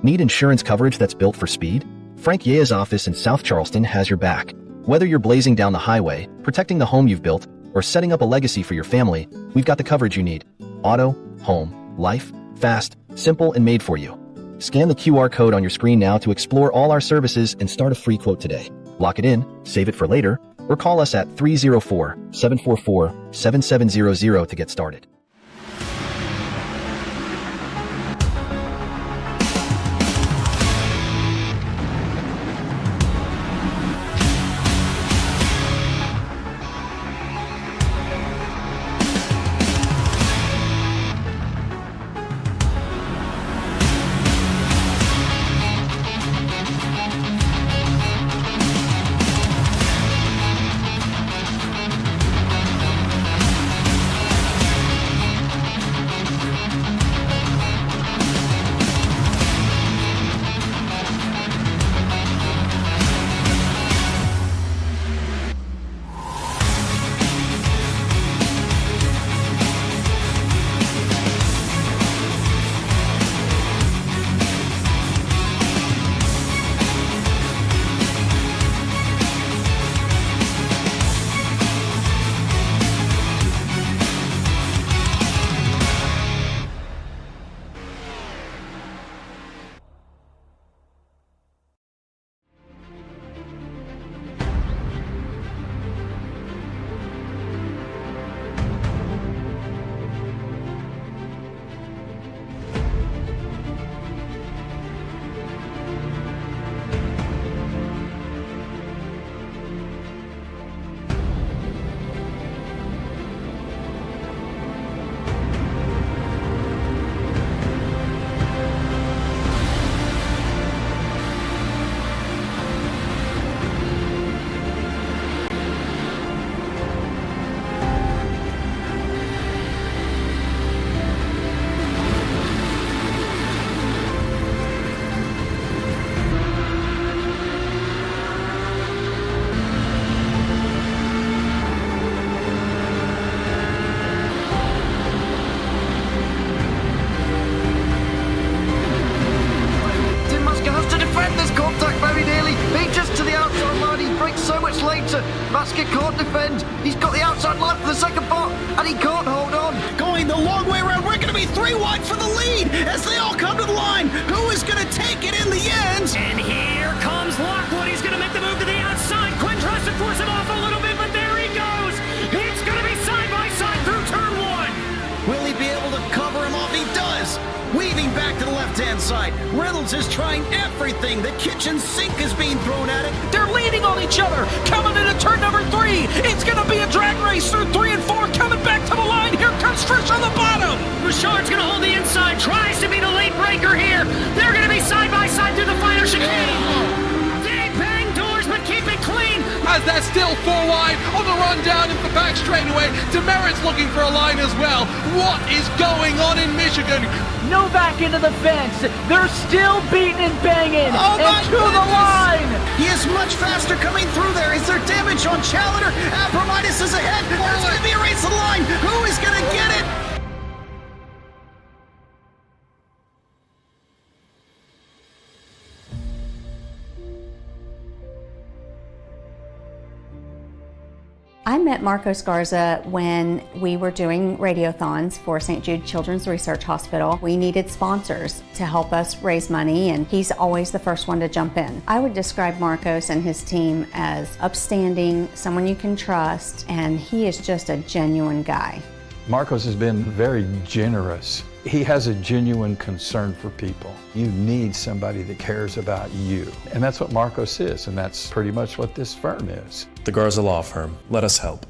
Need insurance coverage that's built for speed? Frank Yea's office in South Charleston has your back. Whether you're blazing down the highway, protecting the home you've built, or setting up a legacy for your family, we've got the coverage you need. Auto, home, life, fast, simple, and made for you. Scan the QR code on your screen now to explore all our services and start a free quote today. Lock it in, save it for later, or call us at 304-744-7700 to get started. Basket can't defend. He's got the outside line for the second part, and he can't hold on. Going the long way around. We're going to be 3 wide for the lead as they all come to the line. Who is going to take it in the end? And here comes Lockwood. He's going to make the move to the outside. Quinn tries to force him off a little bit, but there he goes. It's going to be side by side through turn 1. Will he be able to cover him off? He does. Weaving back to the left-hand side. Reynolds is trying everything. The kitchen sink is being thrown at it. They're leaning on each other. Coming into turn number 3. It's going to be a drag race through 3 and 4. Coming back to the line. Here comes Trish on the bottom. Richard's going to hold the inside. Tries to be the late breaker here. They're going to be side by side through the final chicane. They bang doors, but keep it clean. As they're still 4 wide on the run down into the back straightaway. Demerit's looking for a line as well. What is going on in Michigan? Novak into the fence. They're still beating and banging. Oh and to the line. He is much faster coming through there. Is there damage on Challenger? Abramitis is ahead. There's going to be a race to the line. Who is going to get it? I met Marcos Garza when we were doing radiothons for St. Jude Children's Research Hospital. We needed sponsors to help us raise money, and he's always the first one to jump in. I would describe Marcos and his team as upstanding, someone you can trust, and he is just a genuine guy. Marcos has been very generous. He has a genuine concern for people. You need somebody that cares about you. And that's what Marcos is, and that's pretty much what this firm is. The Garza Law Firm. Let us help.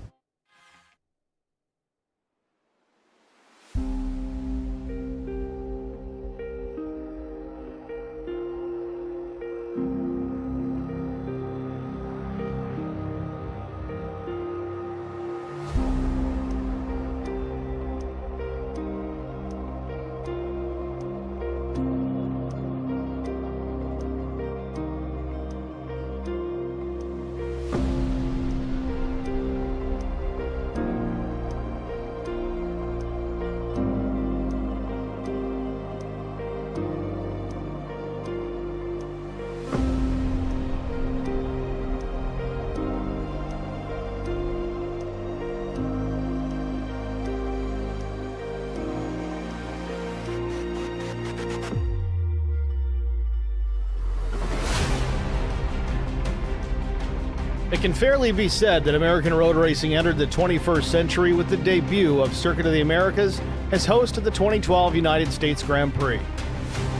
It can fairly be said that American road racing entered the 21st century with the debut of Circuit of the Americas as host of the 2012 United States Grand Prix.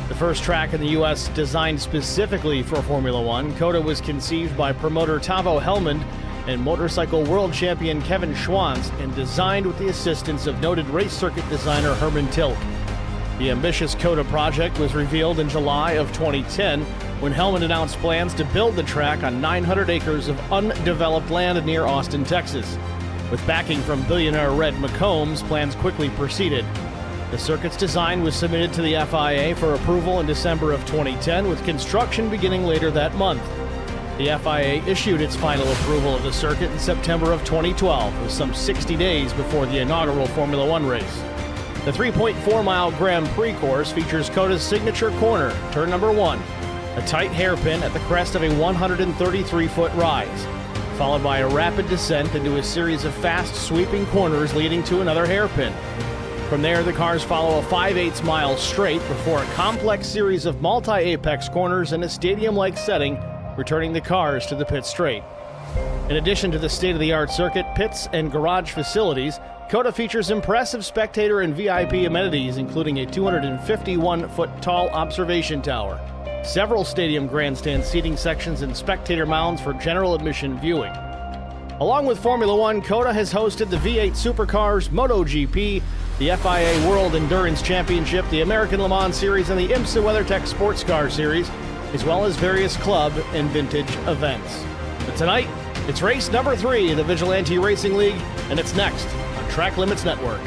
The first track in the U.S. designed specifically for Formula One, COTA was conceived by promoter Tavo Helmond and motorcycle world champion Kevin Schwantz and designed with the assistance of noted race circuit designer Herman Tilke. The ambitious COTA project was revealed in July of 2010 when Helmond announced plans to build the track on 900 acres of undeveloped land near Austin, Texas. With backing from billionaire Red McCombs, plans quickly proceeded. The circuit's design was submitted to the FIA for approval in December of 2010, with construction beginning later that month. The FIA issued its final approval of the circuit in September of 2012, with some 60 days before the inaugural Formula One race. The 3.4-mile Grand Prix course features COTA's signature corner, turn number 1, a tight hairpin at the crest of a 133-foot rise, followed by a rapid descent into a series of fast sweeping corners leading to another hairpin. From there, the cars follow a 5/8 mile straight before a complex series of multi-apex corners in a stadium-like setting, returning the cars to the pit straight. In addition to the state-of-the-art circuit, pits, and garage facilities, COTA features impressive spectator and VIP amenities, including a 251-foot tall observation tower, several stadium grandstand seating sections, and spectator mounds for general admission viewing. Along with Formula One, COTA has hosted the V8 Supercars, MotoGP, the FIA World Endurance Championship, the American Le Mans Series, and the IMSA WeatherTech Sports Car Series, as well as various club and vintage events. But tonight, it's race number 3 of the Vigilante Racing League, and it's next on Track Limits Network.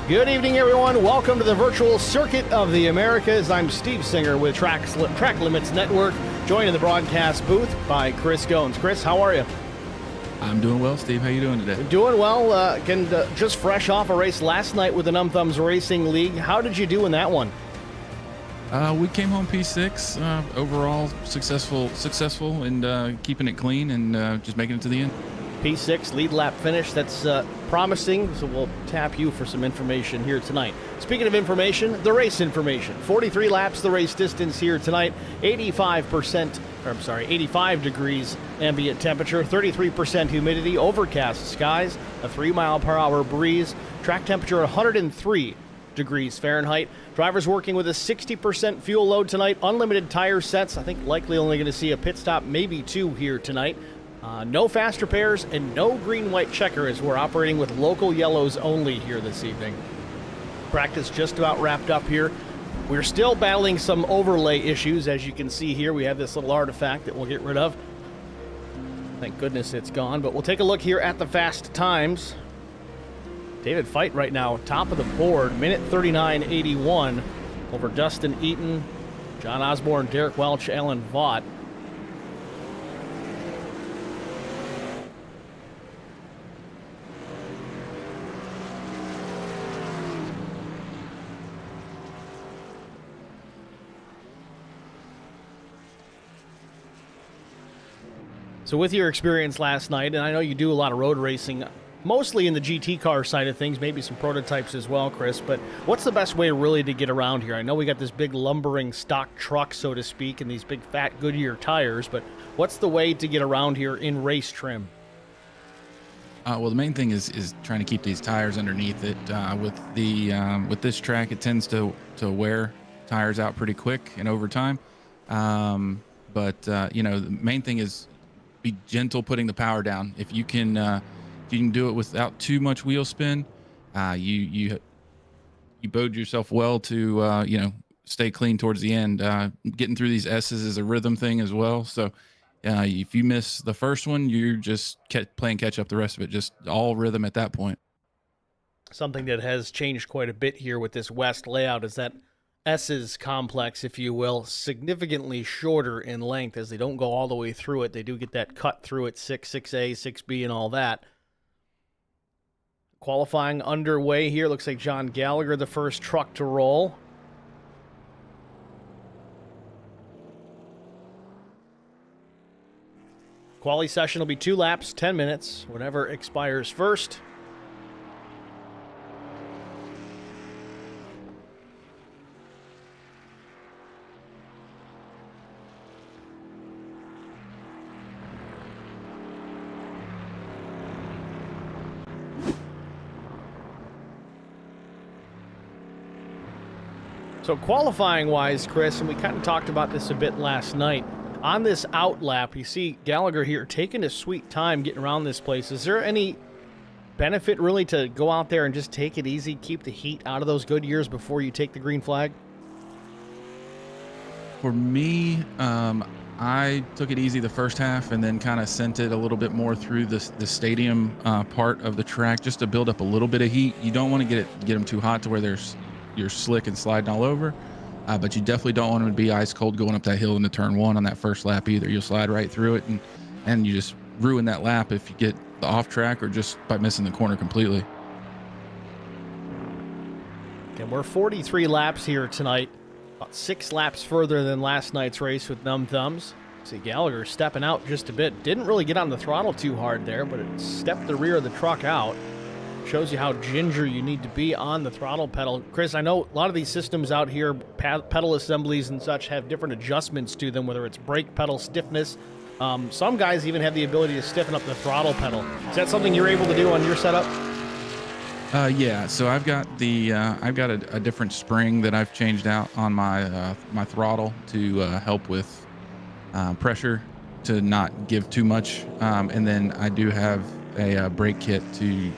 Good evening, everyone. Welcome to the virtual Circuit of the Americas. I'm Steve Singer with Track Limits Network, joined in the broadcast booth by Chris Goins. Chris, how are you? I'm doing well, Steve. How you doing today? Doing well. Just fresh off a race last night with the Numb Thumbs Racing League. How did you do in that one? We came home P6. Overall, successful and keeping it clean and just making it to the end. P6, lead lap finish. That's promising, so we'll tap you for some information here tonight. Speaking of information, the race information. 43 laps, the race distance here tonight. 85 degrees ambient temperature, 33% humidity, overcast skies, a 3-mile-per-hour breeze, track temperature 103 degrees Fahrenheit. Drivers working with a 60% fuel load tonight, unlimited tire sets. I think likely only going to see a pit stop, maybe 2 here tonight. No fast repairs and no green-white checker as we're operating with local yellows only here this evening. Practice just about wrapped up here. We're still battling some overlay issues. As you can see here, we have this little artifact that we'll get rid of. Thank goodness it's gone, but we'll take a look here at the fast times. David Feit right now, top of the board, minute 39.81 over Dustin Eaton, John Osborne, Derek Welch, Alan Vaught. So with your experience last night, and I know you do a lot of road racing, mostly in the GT car side of things, maybe some prototypes as well, Chris, but what's the best way really to get around here? I know we got this big lumbering stock truck, so to speak, and these big fat Goodyear tires, but what's the way to get around here in race trim? Well, the main thing is trying to keep these tires underneath it. With this track, it tends to wear tires out pretty quick and over time. But the main thing is be gentle putting the power down. If you can do it without too much wheel spin, you bode yourself well to stay clean towards the end. Getting through these S's is a rhythm thing as well. So if you miss the first one, you're just playing catch up the rest of it. Just all rhythm at that point. Something that has changed quite a bit here with this West layout is that S's complex, if you will, significantly shorter in length as they don't go all the way through it. They do get that cut through at 6A, 6B, and all that. Qualifying underway here. Looks like John Gallagher, the first truck to roll. Quali session will be 2 laps, 10 minutes, whatever expires first. So qualifying-wise, Chris, and we kind of talked about this a bit last night, on this out lap, you see Gallagher here taking his sweet time getting around this place. Is there any benefit really to go out there and just take it easy, keep the heat out of those good years before you take the green flag? For me, I took it easy the first half and then kind of sent it a little bit more through the stadium part of the track just to build up a little bit of heat. You don't want to get them too hot to where you're slick and sliding all over, but you definitely don't want them to be ice cold going up that hill into turn 1 on that first lap either. You'll slide right through it, and you just ruin that lap if you get the off track or just by missing the corner completely. And we're 43 laps here tonight, about 6 laps further than last night's race with Numb Thumbs. See Gallagher stepping out just a bit. Didn't really get on the throttle too hard there, but it stepped the rear of the truck out. Shows you how ginger you need to be on the throttle pedal. Chris, I know a lot of these systems out here, pedal assemblies and such, have different adjustments to them, whether it's brake pedal stiffness. Some guys even have the ability to stiffen up the throttle pedal. Is that something you're able to do on your setup? Yeah, so I've got a different spring that I've changed out on my my throttle to help with pressure to not give too much, and then I do have a brake kit to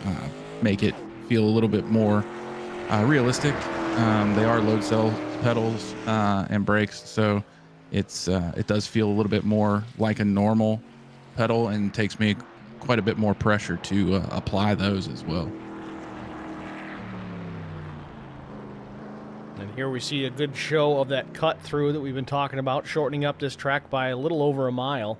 make it feel a little bit more realistic. They are load cell pedals and brakes, so it does feel a little bit more like a normal pedal and takes me quite a bit more pressure to apply those as well. And here we see a good show of that cut through that we've been talking about, shortening up this track by a little over a mile.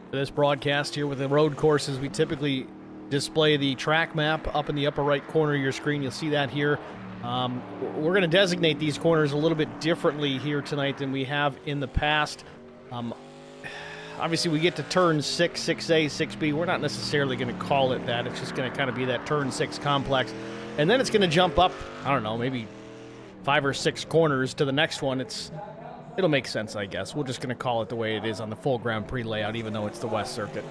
For this broadcast here with the road courses, we typically display the track map up in the upper right corner of your screen. You'll see that here. We're going to designate these corners a little bit differently here tonight than we have in the past. Obviously, we get to turn 6, 6A, 6B. We're not necessarily going to call it that. It's just going to kind of be that turn 6 complex. And then it's going to jump up, I don't know, maybe 5 or 6 corners to the next one. It'll make sense, I guess. We're just going to call it the way it is on the full Grand Prix layout, even though it's the West Circuit.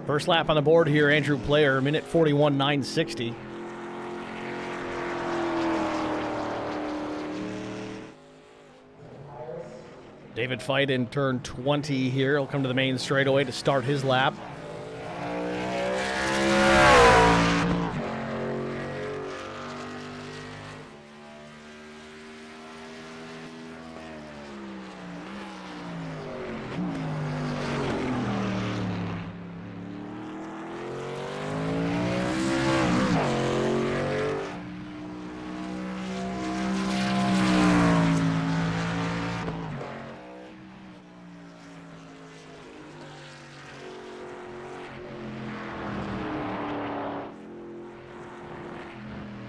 First lap on the board here, Andrew Player, minute 41.960. David Feit in turn 20 here. He'll come to the main straightaway to start his lap.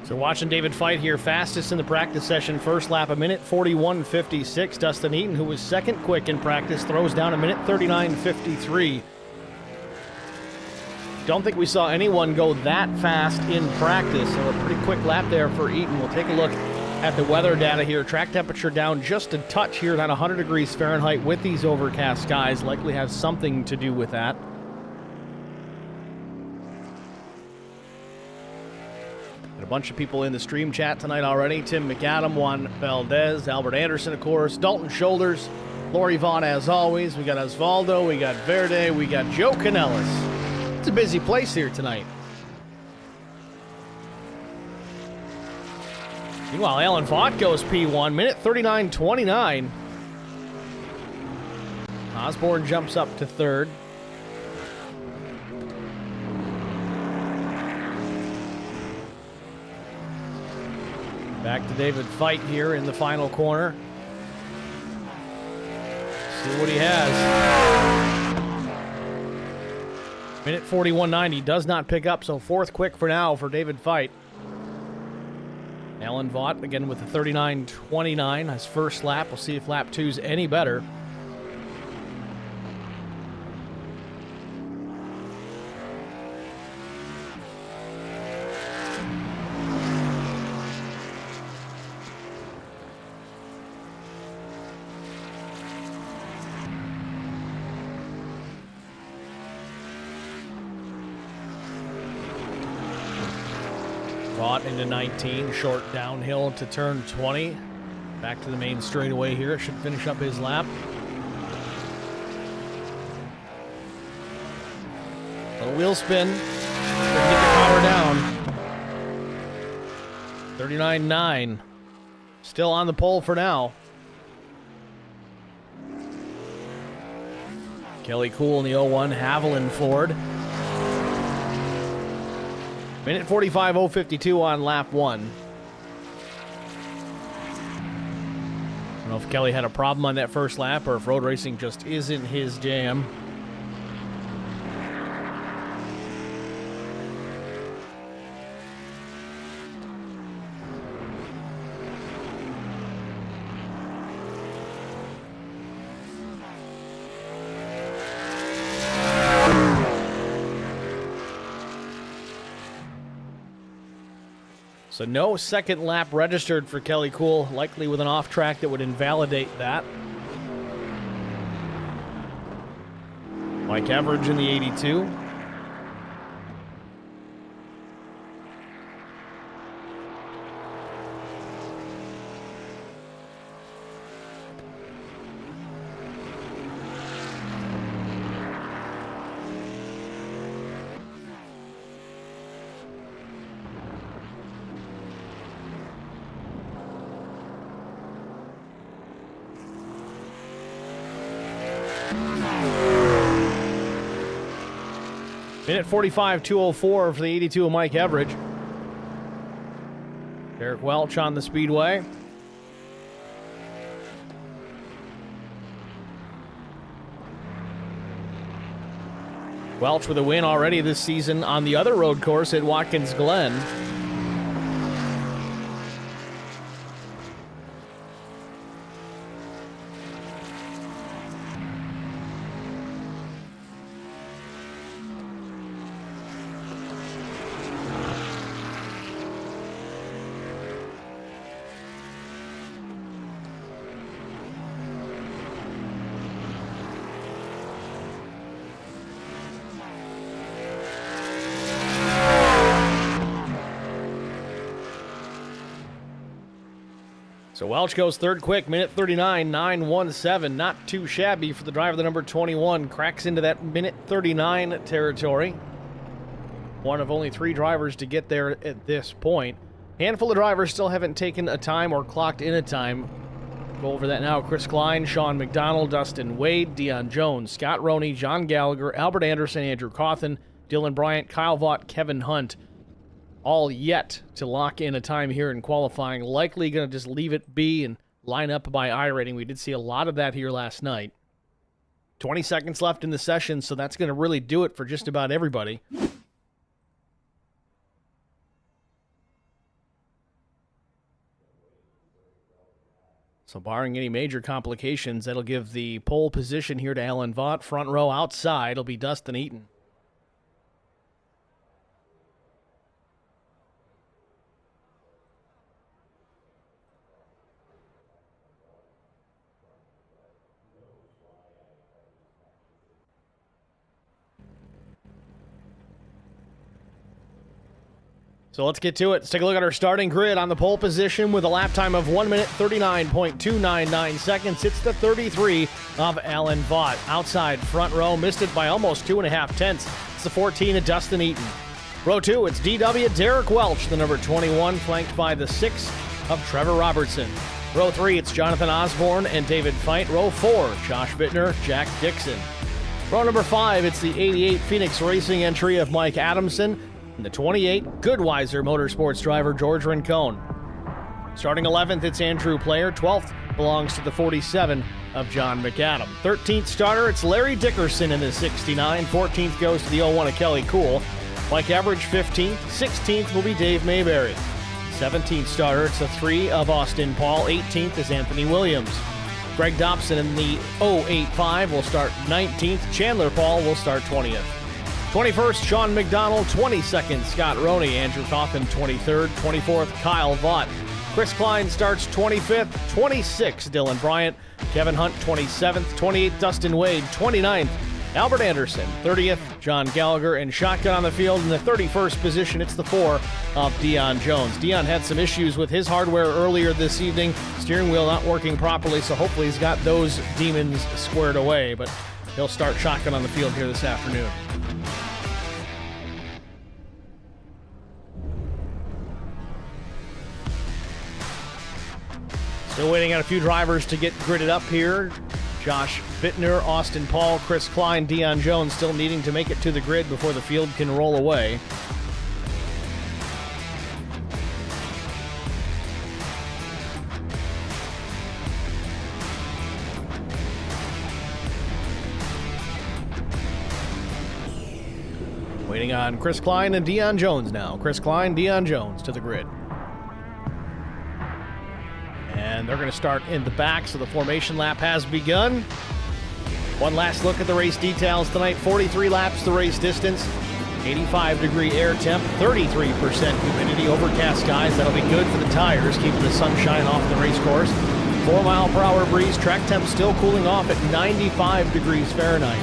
So watching David Feit here, fastest in the practice session, first lap, a minute 41.56. Dustin Eaton, who was second quick in practice, throws down a minute 39.53. Don't think we saw anyone go that fast in practice, so a pretty quick lap there for Eaton. We'll take a look at the weather data here. Track temperature down just a touch here, around 100 degrees Fahrenheit with these overcast skies. Likely has something to do with that. A bunch of people in the stream chat tonight already. Tim McAdam, Juan Valdez, Albert Anderson, of course, Dalton Shoulders, Lori Vaughn, as always. We got Osvaldo, we got Verde, we got Joe Canellis. It's a busy place here tonight. Meanwhile, Alan Vaught goes P1, minute 39.29. Osborne jumps up to third. Back to David Feit here in the final corner. See what he has. Minute 41.90 does not pick up, so fourth quick for now for David Feit. Alan Vaught again with the 39.29, his first lap. We'll see if lap two's any better. Vaught into 19, short downhill to turn 20. Back to the main straightaway here. It should finish up his lap. Little wheel spin. Get the power down. 39.9. Still on the pole for now. Kelly Cool in the 01, Haviland Ford. Minute 45.052 on lap one. I don't know if Kelly had a problem on that first lap or if road racing just isn't his jam. So no second lap registered for Kelly Cool, likely with an off track that would invalidate that. Mike Average in the 82. Minute 45.204 for the 82 of Mike Everidge. Derek Welch on the speedway. Welch with a win already this season on the other road course at Watkins Glen. So Welch goes third quick, minute 39.917. Not too shabby for the driver, the number 21. Cracks into that minute 39 territory. One of only 3 drivers to get there at this point. Handful of drivers still haven't taken a time or clocked in a time. Go over that now. Chris Klein, Sean McDonald, Dustin Wade, Dion Jones, Scott Roney, John Gallagher, Albert Anderson, Andrew Cawthon, Dylan Bryant, Kyle Vaught, Kevin Hunt. All yet to lock in a time here in qualifying. Likely going to just leave it be and line up by iRating. We did see a lot of that here last night. 20 seconds left in the session, so that's going to really do it for just about everybody. So barring any major complications, that'll give the pole position here to Alan Vaught. Front row outside will be Dustin Eaton. So let's get to it. Let's take a look at our starting grid. On the pole position with a lap time of 1 minute 39.299 seconds. It's the 33 of Alan Vaught. Outside front row, missed it by almost 2.5 tenths. It's the 14 of Dustin Eaton. Row 2, it's DW Derek Welch, the number 21, flanked by the 6 of Trevor Robertson. Row 3, it's Jonathan Osborne and David Feit. Row 4, Josh Bittner, Jack Dixon. Row number 5, it's the 88 Phoenix Racing entry of Mike Adamson. And the 28, Goodweiser Motorsports driver George Rincon. Starting 11th, it's Andrew Player. 12th belongs to the 47 of John McAdam. 13th starter, it's Larry Dickerson in the 69. 14th goes to the 01 of Kelly Cool. Mike Average 15th. 16th will be Dave Mayberry. 17th starter, it's the 3 of Austin Paul. 18th is Anthony Williams. Greg Dobson in the 085 will start 19th. Chandler Paul will start 20th. 21st, Sean McDonald. 22nd, Scott Roney. Andrew Coffin, 23rd. 24th, Kyle Vaught. Chris Klein starts 25th. 26th, Dylan Bryant. Kevin Hunt, 27th. 28th, Dustin Wade. 29th, Albert Anderson. 30th, John Gallagher. And shotgun on the field in the 31st position, it's the 4 of Dion Jones. Dion had some issues with his hardware earlier this evening. Steering wheel not working properly, so hopefully he's got those demons squared away. But he'll start shotgun on the field here this afternoon. Still waiting on a few drivers to get gridded up here. Josh Bittner, Austin Paul, Chris Klein, Dion Jones still needing to make it to the grid before the field can roll away. Waiting on Chris Klein and Dion Jones now. Chris Klein, Dion Jones to the grid. And they're going to start in the back, so the formation lap has begun. One last look at the race details tonight. 43 laps the race distance, 85-degree air temp, 33% humidity, overcast skies. That'll be good for the tires, keeping the sunshine off the race course. 4-mile-per-hour breeze, track temp still cooling off at 95 degrees Fahrenheit.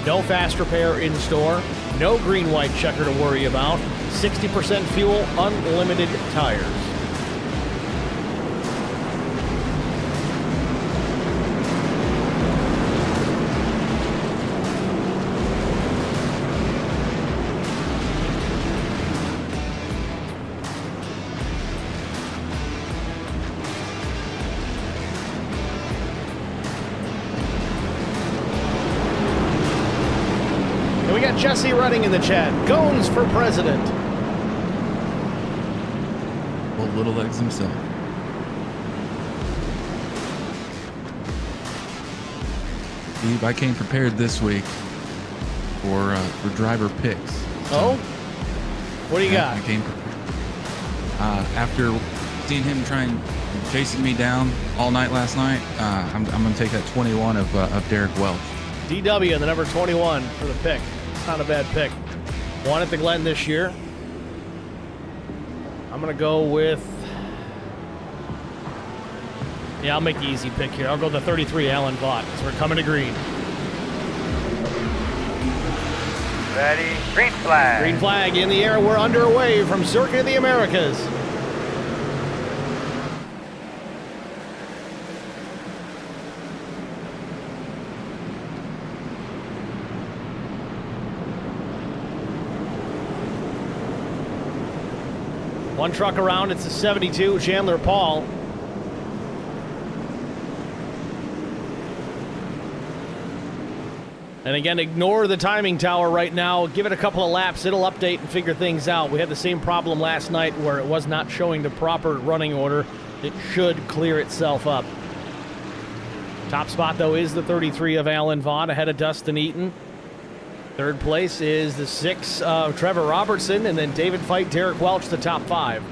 No fast repair in store, no green-white checker to worry about, 60% fuel, unlimited tires. We got Jesse Redding in the chat. Gones for president. Well, Little Legs himself. Steve, I came prepared this week for driver picks. Oh? What do you got? I came prepared. After seeing him chasing me down all night last night, I'm going to take that 21 of Derek Welch. DW, the number 21 for the pick. It's not a bad pick. Won at the Glen this year. I'm going to go with... Yeah, I'll make the easy pick here. I'll go the 33, Alan Vaught, as we're coming to green. Ready, green flag. Green flag in the air. We're underway from Circuit of the Americas. One truck around, it's a 72, Chandler Paul. And again, ignore the timing tower right now. Give it a couple of laps. It'll update and figure things out. We had the same problem last night where it was not showing the proper running order. It should clear itself up. Top spot, though, is the 33 of Alan Vaught ahead of Dustin Eaton. Third place is the 6 of Trevor Robertson, and then David Feit, Derek Welch, the top 5.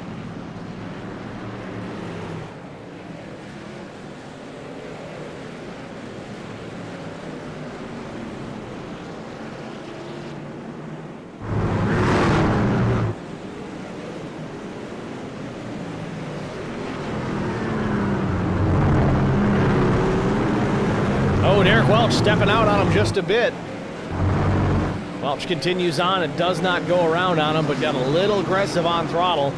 Oh, Derek Welch stepping out on him just a bit. Welch continues on. It does not go around on him, but got a little aggressive on throttle.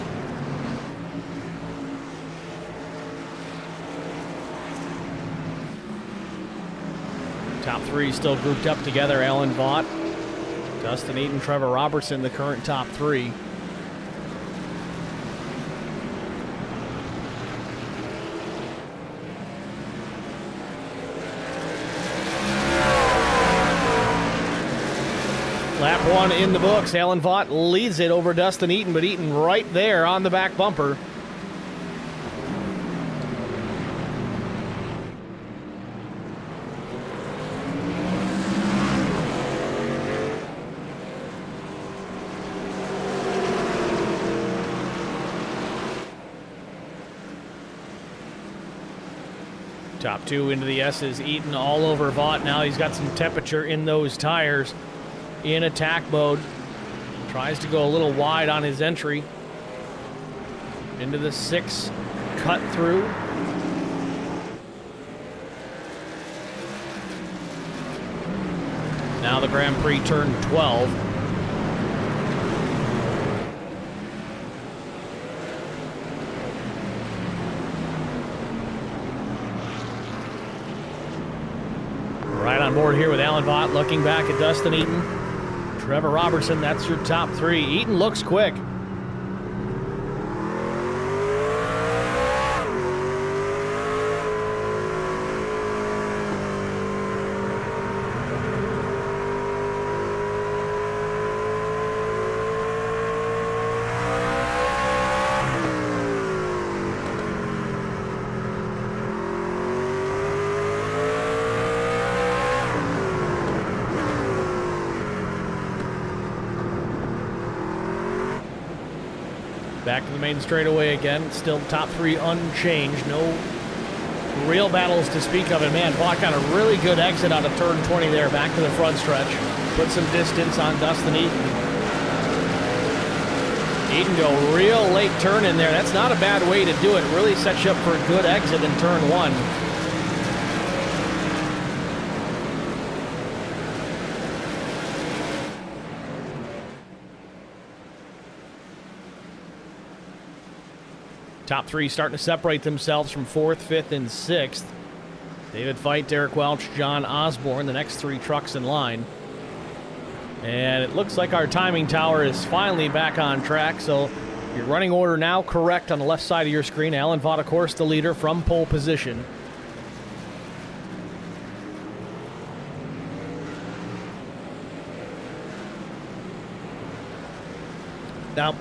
Top three still grouped up together. Alan Vaught, Dustin Eaton, Trevor Robertson, the current top three. Lap one in the books. Alan Vaught leads it over Dustin Eaton, but Eaton right there on the back bumper. Top two into the S's. Eaton all over Vaught. Now he's got some temperature in those tires. In attack mode. Tries to go a little wide on his entry. Into the 6 cut through. Now the Grand Prix turn 12. Right on board here with Alan Vaught, looking back at Dustin Eaton. Trevor Robertson, that's your top three. Eaton looks quick. Back to the main straightaway again. Still top three unchanged. No real battles to speak of. And man, Vaught got a really good exit out of turn 20 there. Back to the front stretch. Put some distance on Dustin Eaton. Eaton go real late turn in there. That's not a bad way to do it. Really sets you up for a good exit in turn 1. Top three starting to separate themselves from 4th, 5th, and 6th. David Feit, Derek Welch, John Osborne, the next three trucks in line. And it looks like our timing tower is finally back on track, so your running order now correct on the left side of your screen. Alan Vaught, of course, the leader from pole position. Now,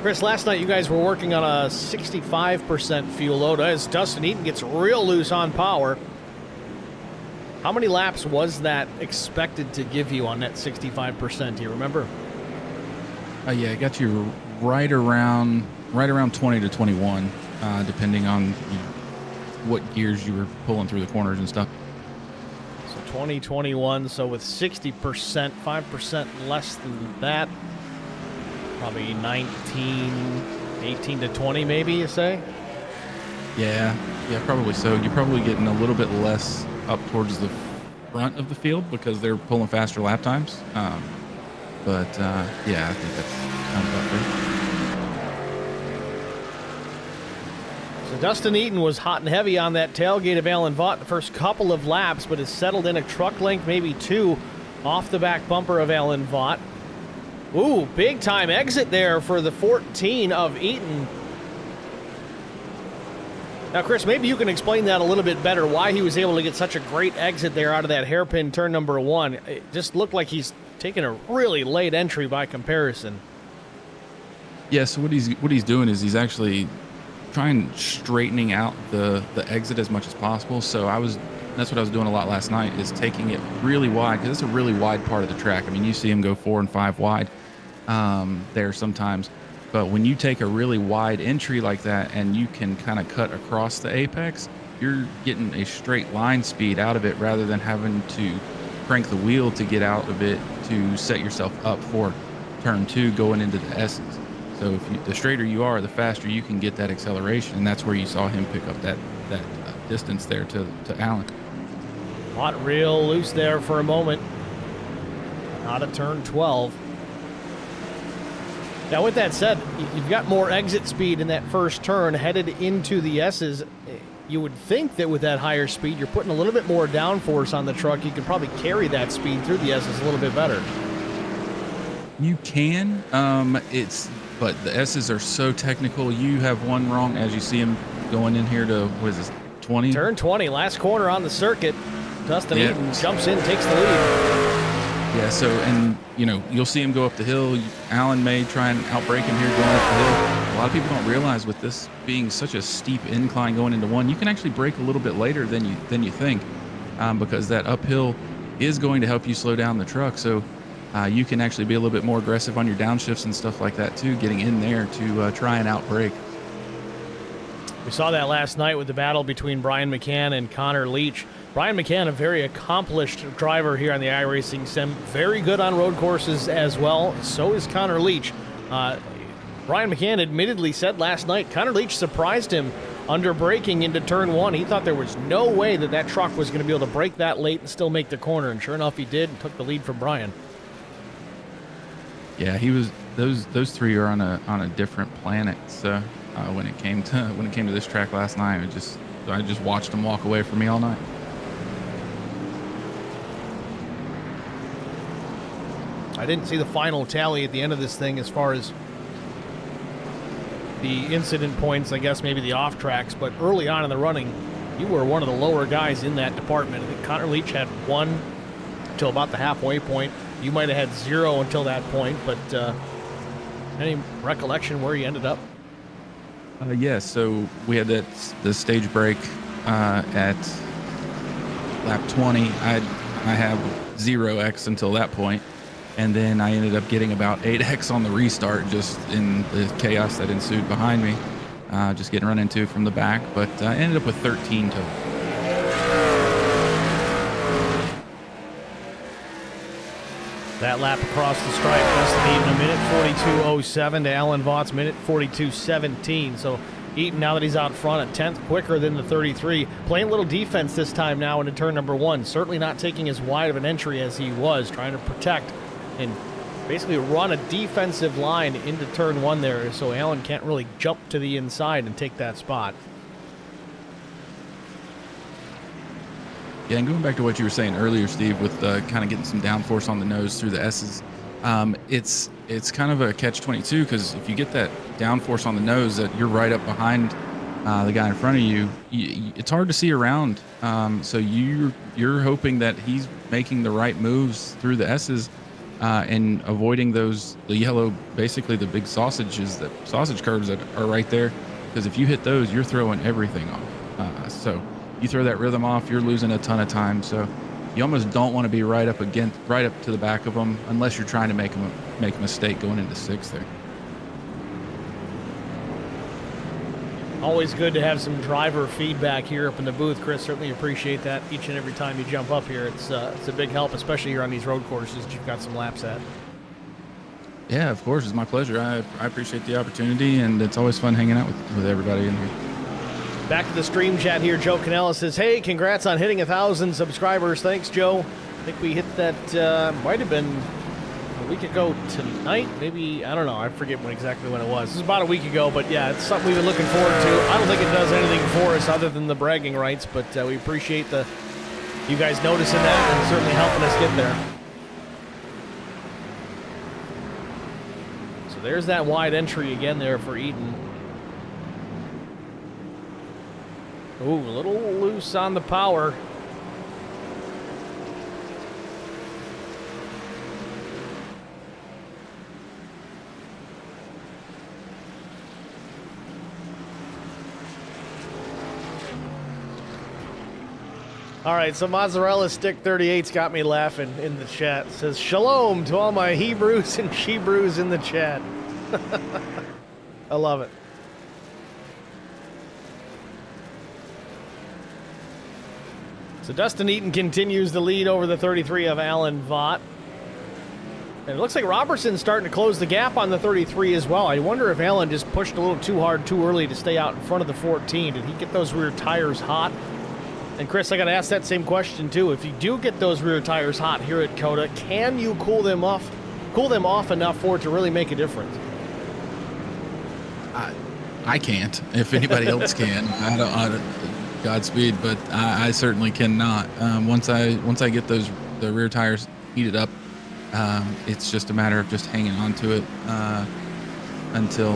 Chris, last night you guys were working on a 65% fuel load as Dustin Eaton gets real loose on power. How many laps was that expected to give you on that 65%? Do you remember? Yeah, it got you right around 20 to 21, depending on what gears you were pulling through the corners and stuff. So 2021, so with 60%, 5% less than that. Probably 18 to 20 maybe, you say? Yeah, probably so. You're probably getting a little bit less up towards the front of the field because they're pulling faster lap times. Yeah, I think that's kind of about So Dustin Eaton was hot and heavy on that tailgate of Alan Vaught the first couple of laps, but has settled in a truck length, maybe 2, off the back bumper of Alan Vaught. Ooh, big time exit there for the 14 of Eaton. Now, Chris, maybe you can explain that a little bit better, why he was able to get such a great exit there out of that hairpin turn number 1. It just looked like he's taking a really late entry by comparison. Yeah, so what he's doing is he's actually straightening out the exit as much as possible. So that's what I was doing a lot last night, is taking it really wide, because it's a really wide part of the track. I mean, you see him go 4 and 5 wide there sometimes. But when you take a really wide entry like that and you can kind of cut across the apex, you're getting a straight line speed out of it rather than having to crank the wheel to get out of it to set yourself up for turn 2 going into the S's. So the straighter you are, the faster you can get that acceleration, and that's where you saw him pick up that distance there to Allen. Vaught real loose there for a moment. out of turn 12. Now, with that said, you've got more exit speed in that first turn headed into the S's. You would think that with that higher speed, you're putting a little bit more downforce on the truck. You can probably carry that speed through the S's a little bit better. You can, but the S's are so technical. You have one wrong as you see them going in here to, what is this, 20? Turn 20, last corner on the circuit. Dustin Eaton jumps in, takes the lead. Yeah, so, and, you know, you'll see him go up the hill. Alan may try and outbrake him here going up the hill. A lot of people don't realize with this being such a steep incline going into one, you can actually brake a little bit later than you think, because that uphill is going to help you slow down the truck. So you can actually be a little bit more aggressive on your downshifts and stuff like that too, getting in there to try and outbrake. We saw that last night with the battle between Brian McCann and Connor Leach. Brian McCann, a very accomplished driver here on the iRacing Sim, very good on road courses as well. So is Connor Leach. Brian McCann admittedly said last night Connor Leach surprised him under braking into turn 1. He thought there was no way that truck was going to be able to brake that late and still make the corner, and sure enough he did and took the lead from Brian. Yeah, he was. Those three are on a different planet. So when it came to this track last night, I just watched them walk away from me all night. I didn't see the final tally at the end of this thing as far as the incident points, I guess maybe the off tracks, but early on in the running, you were one of the lower guys in that department. I think Connor Leach had 1 until about the halfway point. You might have had 0 until that point, but any recollection where you ended up? Yeah, so we had the stage break at lap 20. I have 0x until that point. And then I ended up getting about 8x on the restart just in the chaos that ensued behind me. Just getting run into from the back, but I ended up with 13 total. That lap across the stripe, Dustin Eaton, a minute 42.07 to Alan Vaught's minute 42.17. So Eaton, now that he's out front, a 10th quicker than the 33. Playing a little defense this time now into turn number 1. Certainly not taking as wide of an entry as he was, trying to protect and basically run a defensive line into turn 1 there, so Alan can't really jump to the inside and take that spot. Yeah, and going back to what you were saying earlier, Steve, with kind of getting some downforce on the nose through the S's, it's kind of a catch-22, because if you get that downforce on the nose, that you're right up behind the guy in front of you, it's hard to see around. So you're hoping that he's making the right moves through the S's, and avoiding the yellow, basically the big sausage curves that are right there, because if you hit those, you're throwing everything off. So you throw that rhythm off, you're losing a ton of time. So you almost don't want to be right up to the back of them unless you're trying to make a mistake going into 6th there. Always good to have some driver feedback here up in the booth, Chris. Certainly appreciate that each and every time you jump up here. It's a big help, especially here on these road courses that you've got some laps at. Yeah, of course. It's my pleasure. I appreciate the opportunity, and it's always fun hanging out with everybody in here. Back to the stream chat here. Joe Canella says, hey, congrats on hitting 1,000 subscribers. Thanks, Joe. I think we hit that, might have been a week ago tonight, maybe, I don't know, I forget exactly when it was. This was about a week ago, but yeah, it's something we've been looking forward to. I don't think it does anything for us other than the bragging rights, but we appreciate you guys noticing that and certainly helping us get there. So there's that wide entry again there for Eaton. Ooh, a little loose on the power. All right, so Mozzarella Stick 38's got me laughing in the chat. It says, shalom to all my Hebrews and Shebrews in the chat. I love it. So Dustin Eaton continues the lead over the 33 of Alan Vaught. And it looks like Robertson's starting to close the gap on the 33 as well. I wonder if Alan just pushed a little too hard too early to stay out in front of the 14. Did he get those rear tires hot And Chris, I got to ask that same question too. If you do get those rear tires hot here at COTA, can you cool them off enough for it to really make a difference? I can't. If anybody else can, I don't. Godspeed, but I certainly cannot. Once I get the rear tires heated up, it's just a matter of just hanging on to it until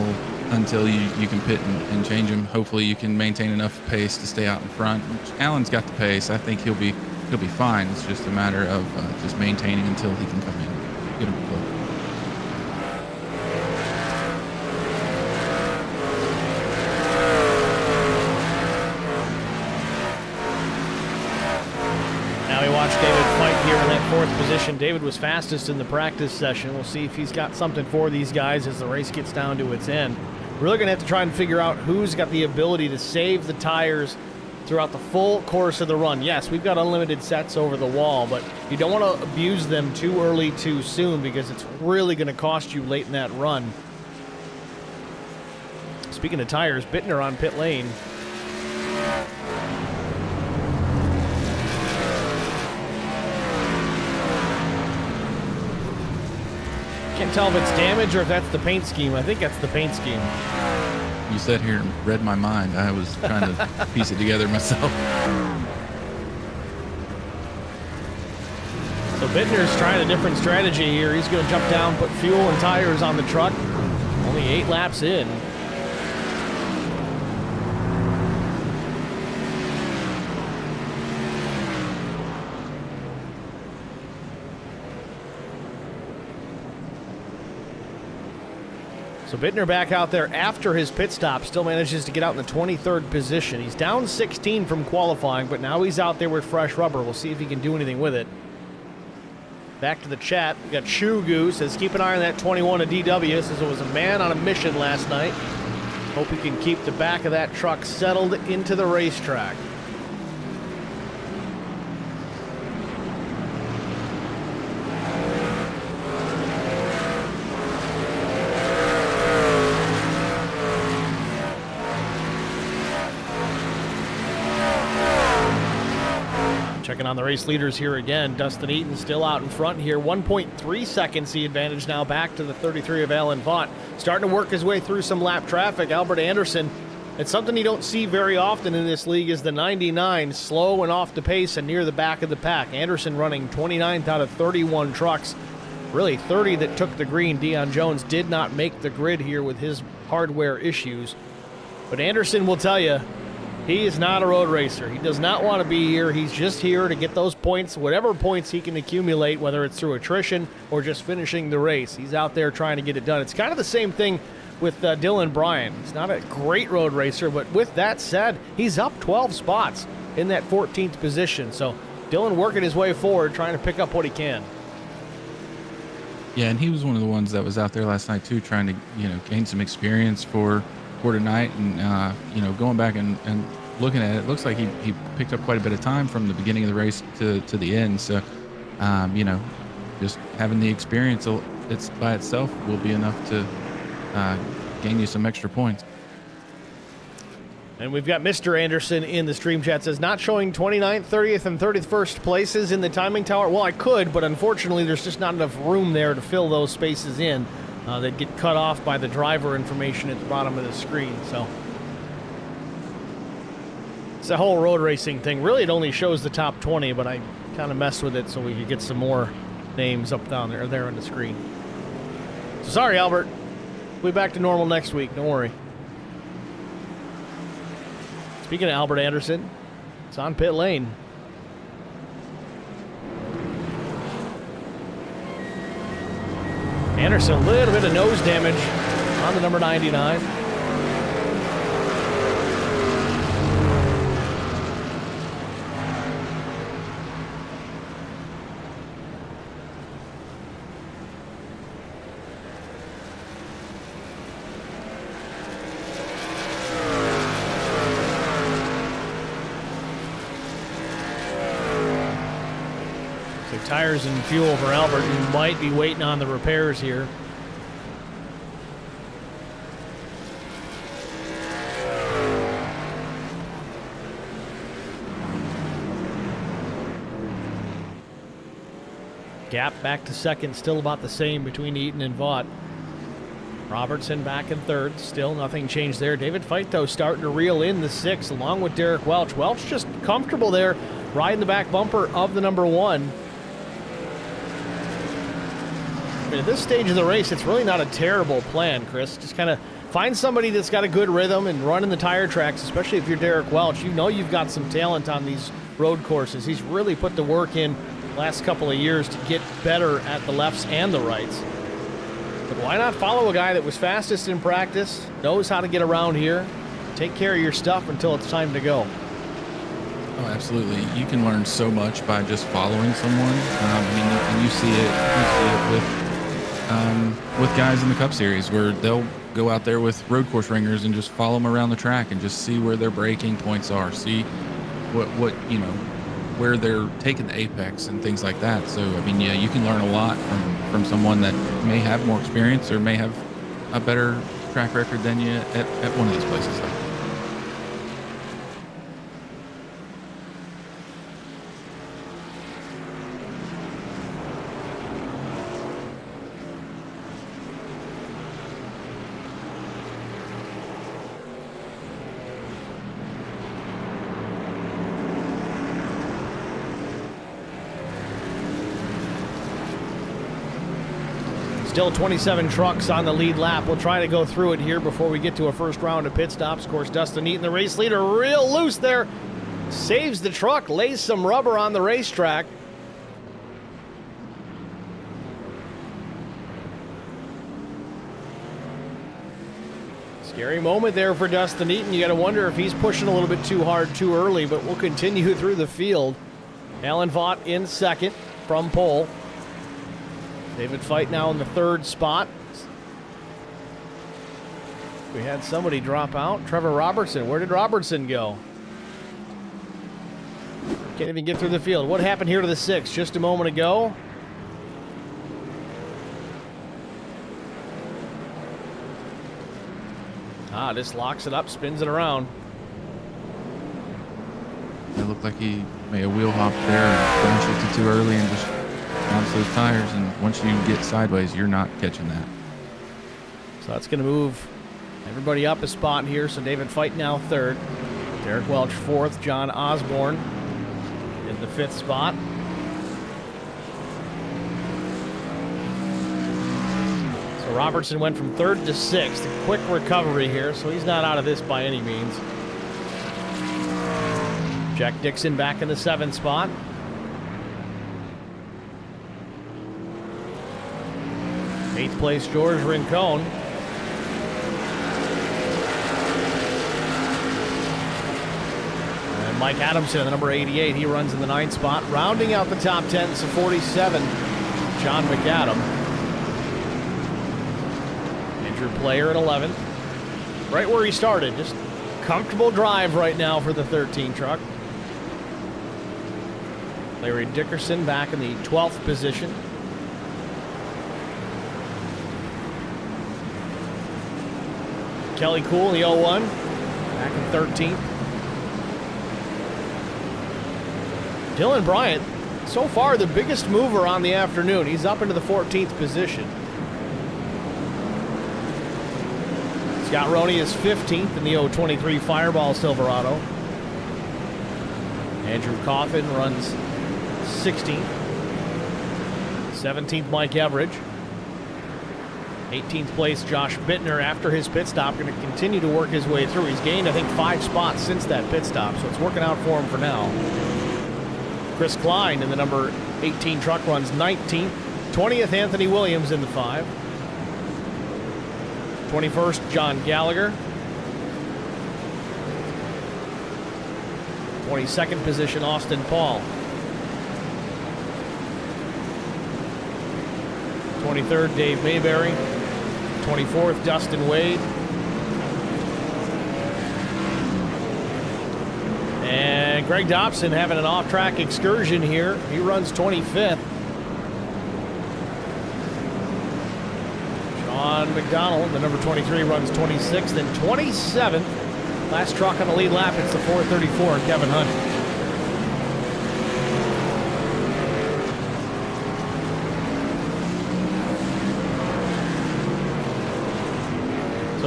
you can pit and change them. Hopefully, you can maintain enough pace to stay out in front. Alan's got the pace. I think he'll be fine. It's just a matter of just maintaining until he can come in, get him close. Here in that fourth position. David was fastest in the practice session. We'll see if he's got something for these guys as the race gets down to its end. We're really going to have to try and figure out who's got the ability to save the tires throughout the full course of the run. Yes, we've got unlimited sets over the wall, but you don't want to abuse them too early, too soon, because it's really going to cost you late in that run. Speaking of tires, Bittner on pit lane. Can't tell if it's damage or if that's the paint scheme. I think that's the paint scheme. You sat here and read my mind. I was trying to piece it together myself. So Bittner's trying a different strategy here. He's going to jump down, put fuel and tires on the truck. Only 8 laps in. So Bittner back out there after his pit stop, still manages to get out in the 23rd position. He's down 16 from qualifying, but now he's out there with fresh rubber. We'll see if he can do anything with it. Back to the chat. We got Chugu says, keep an eye on that 21 of DW. Says it was a man on a mission last night. Hope he can keep the back of that truck settled into the racetrack. Checking on the race leaders here again. Dustin Eaton still out in front here. 1.3 seconds the advantage now back to the 33 of Alan Vaught. Starting to work his way through some lap traffic. Albert Anderson, it's something you don't see very often in this league, is the 99 slow and off the pace and near the back of the pack. Anderson running 29th out of 31 trucks. Really 30 that took the green. Deion Jones did not make the grid here with his hardware issues. But Anderson will tell you, he is not a road racer. He does not want to be here. He's just here to get those points, whatever points he can accumulate, whether it's through attrition or just finishing the race. He's out there trying to get it done. It's kind of the same thing with Dylan Bryan. He's not a great road racer, but with that said, he's up 12 spots in that 14th position. So Dylan working his way forward, trying to pick up what he can. Yeah, and he was one of the ones that was out there last night too, trying to gain some experience for tonight, and going back and looking at it, it looks like he picked up quite a bit of time from the beginning of the race to the end. So just having the experience, it's by itself will be enough to gain you some extra points. And we've got Mr. Anderson in the stream chat, says, not showing 29th, 30th, and 31st places in the timing tower. Well, I could, but unfortunately there's just not enough room there to fill those spaces in. That get cut off by the driver information at the bottom of the screen. So it's a whole road racing thing. Really, it only shows the top 20, but I kind of messed with it so we could get some more names up down there on the screen. So sorry, Albert. We'll be back to normal next week. Don't worry. Speaking of Albert Anderson, it's on pit lane. Anderson, a little bit of nose damage on the number 99. Tires and fuel for Albert, who might be waiting on the repairs here. Gap back to second, still about the same between Eaton and Vaught. Robertson back in third, still nothing changed there. David Feit, though, starting to reel in the 6 along with Derek Welch. Welch just comfortable there, riding the back bumper of the number 1. I mean, at this stage of the race, it's really not a terrible plan, Chris. Just kind of find somebody that's got a good rhythm and running the tire tracks, especially if you're Derek Welch. You know you've got some talent on these road courses. He's really put the work in the last couple of years to get better at the lefts and the rights. But why not follow a guy that was fastest in practice, knows how to get around here, take care of your stuff until it's time to go? Oh, absolutely. You can learn so much by just following someone. And you see it with guys in the Cup Series where they'll go out there with road course ringers and just follow them around the track and just see where their braking points are, see where they're taking the apex and things like that. So, I mean, yeah, you can learn a lot from someone that may have more experience or may have a better track record than you at one of these places. Still 27 trucks on the lead lap. We'll try to go through it here before we get to a first round of pit stops. Of course, Dustin Eaton, the race leader, real loose there. Saves the truck, lays some rubber on the racetrack. Scary moment there for Dustin Eaton. You got to wonder if he's pushing a little bit too hard too early, but we'll continue through the field. Alan Vaught in second from pole. David Feit now in the third spot. We had somebody drop out. Trevor Robertson. Where did Robertson go? Can't even get through the field. What happened here to the 6 just a moment ago? This locks it up, spins it around. It looked like he made a wheel hop there and shifted too early and just bounce those tires, and once you get sideways, you're not catching that. So that's going to move everybody up a spot here. So David Feit now third. Derek Welch fourth. John Osborne in the 5th spot. So Robertson went from 3rd to 6th. A quick recovery here, so he's not out of this by any means. Jack Dixon back in the 7th spot. 8th place, George Rincon. And Mike Adamson, the number 88, he runs in the 9th spot. Rounding out the top 10, so 47, John McAdam. Andrew Player at 11th. Right where he started, just comfortable drive right now for the 13 truck. Larry Dickerson back in the 12th position. Kelly Cool in the 01, back in 13th. Dylan Bryant, so far the biggest mover on the afternoon. He's up into the 14th position. Scott Roney is 15th in the 023 Fireball Silverado. Andrew Coffin runs 16th. 17th, Mike Everidge. 18th place, Josh Bittner, after his pit stop, going to continue to work his way through. He's gained, I think, 5 spots since that pit stop, so it's working out for him for now. Chris Klein in the number 18 truck runs 19th. 20th, Anthony Williams in the 5. 21st, John Gallagher. 22nd position, Austin Paul. 23rd, Dave Mayberry. 24th, Dustin Wade. And Greg Dobson having an off-track excursion here. He runs 25th. Sean McDonald, the number 23, runs 26th and 27th. Last truck on the lead lap, it's the 434, Kevin Hunt.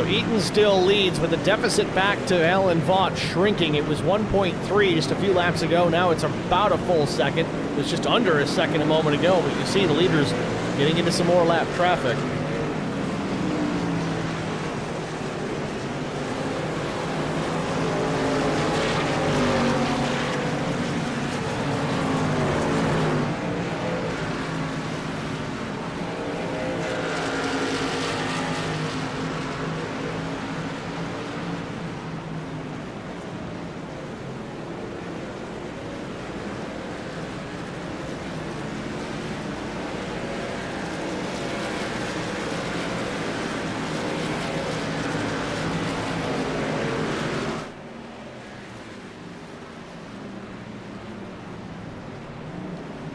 Eaton still leads, but the deficit back to Alan Vaught shrinking. It was 1.3 just a few laps ago. Now it's about a full second. It was just under a second a moment ago, but you see the leaders getting into some more lap traffic.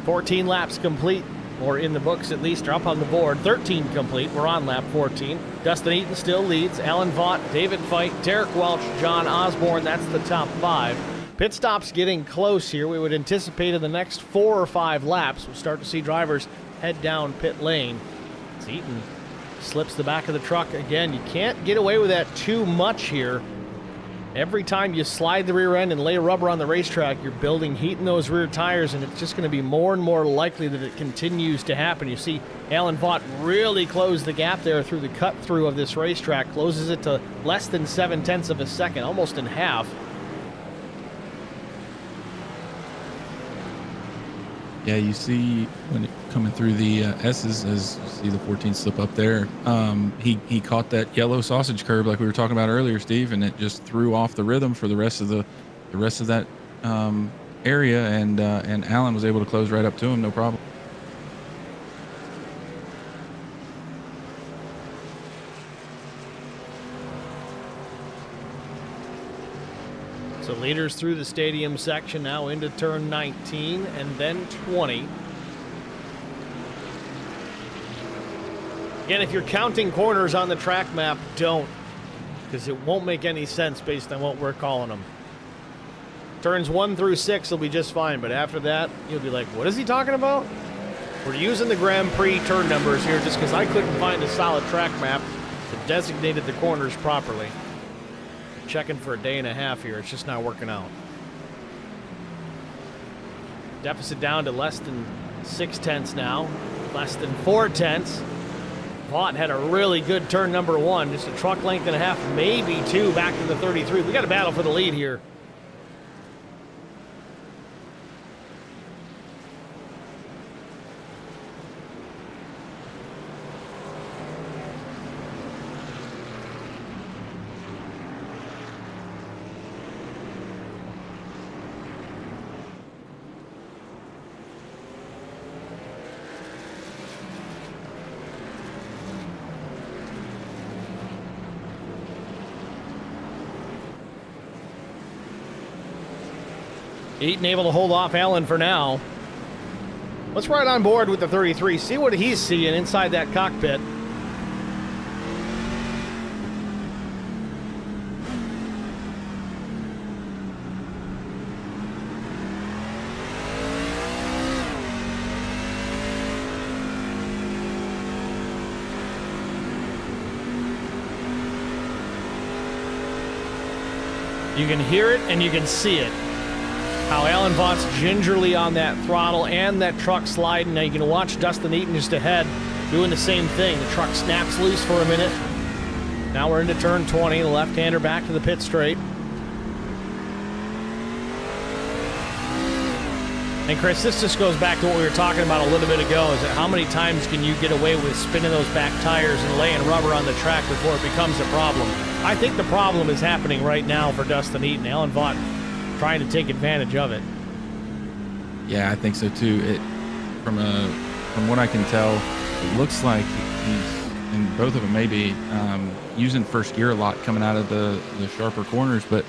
"14 laps complete, or in the books at least, or up on the board. 13 complete. We're on lap 14. Dustin Eaton still leads. Alan Vaught, David Feit, Derek Welch, John Osborne. That's the top 5. Pit stops getting close here. We would anticipate in the next 4 or 5 laps, we'll start to see drivers head down pit lane. As Eaton slips the back of the truck again. You can't get away with that too much here. Every time you slide the rear end and lay rubber on the racetrack, you're building heat in those rear tires, and it's just going to be more and more likely that it continues to happen. You see Alan Vaught really close the gap there through the cut-through of this racetrack, closes it to less than 7/10 of a second, almost in half. Yeah, you see when it coming through the S's, as you see the 14 slip up there, he caught that yellow sausage curb like we were talking about earlier, Steve, and it just threw off the rhythm for the rest of that area, and Alan was able to close right up to him, no problem. So leaders through the stadium section, now into turn 19 and then 20. Again, if you're counting corners on the track map, don't, because it won't make any sense based on what we're calling them. Turns 1 through 6 will be just fine, but after that, you'll be like, what is he talking about? We're using the Grand Prix turn numbers here just because I couldn't find a solid track map that designated the corners properly. Checking for a day and a half here. It's just not working out. Deficit down to less than 6/10 now. Less than 4/10. Vaught had a really good turn number 1. Just a truck length and a half, maybe 2 back to the 33. We got a battle for the lead here. Eaton able to hold off Allen for now. Let's ride on board with the 33, see what he's seeing inside that cockpit. You can hear it and you can see it. How Alan Vaught's gingerly on that throttle and that truck sliding. Now you can watch Dustin Eaton just ahead doing the same thing. The truck snaps loose for a minute. Now we're into turn 20. The left-hander back to the pit straight. And Chris, this just goes back to what we were talking about a little bit ago, is that how many times can you get away with spinning those back tires and laying rubber on the track before it becomes a problem? I think the problem is happening right now for Dustin Eaton. Alan Vaught trying to take advantage of it. Yeah, I think so too. From what I can tell, it looks like he's, and both of them may be, using first gear a lot coming out of the sharper corners. But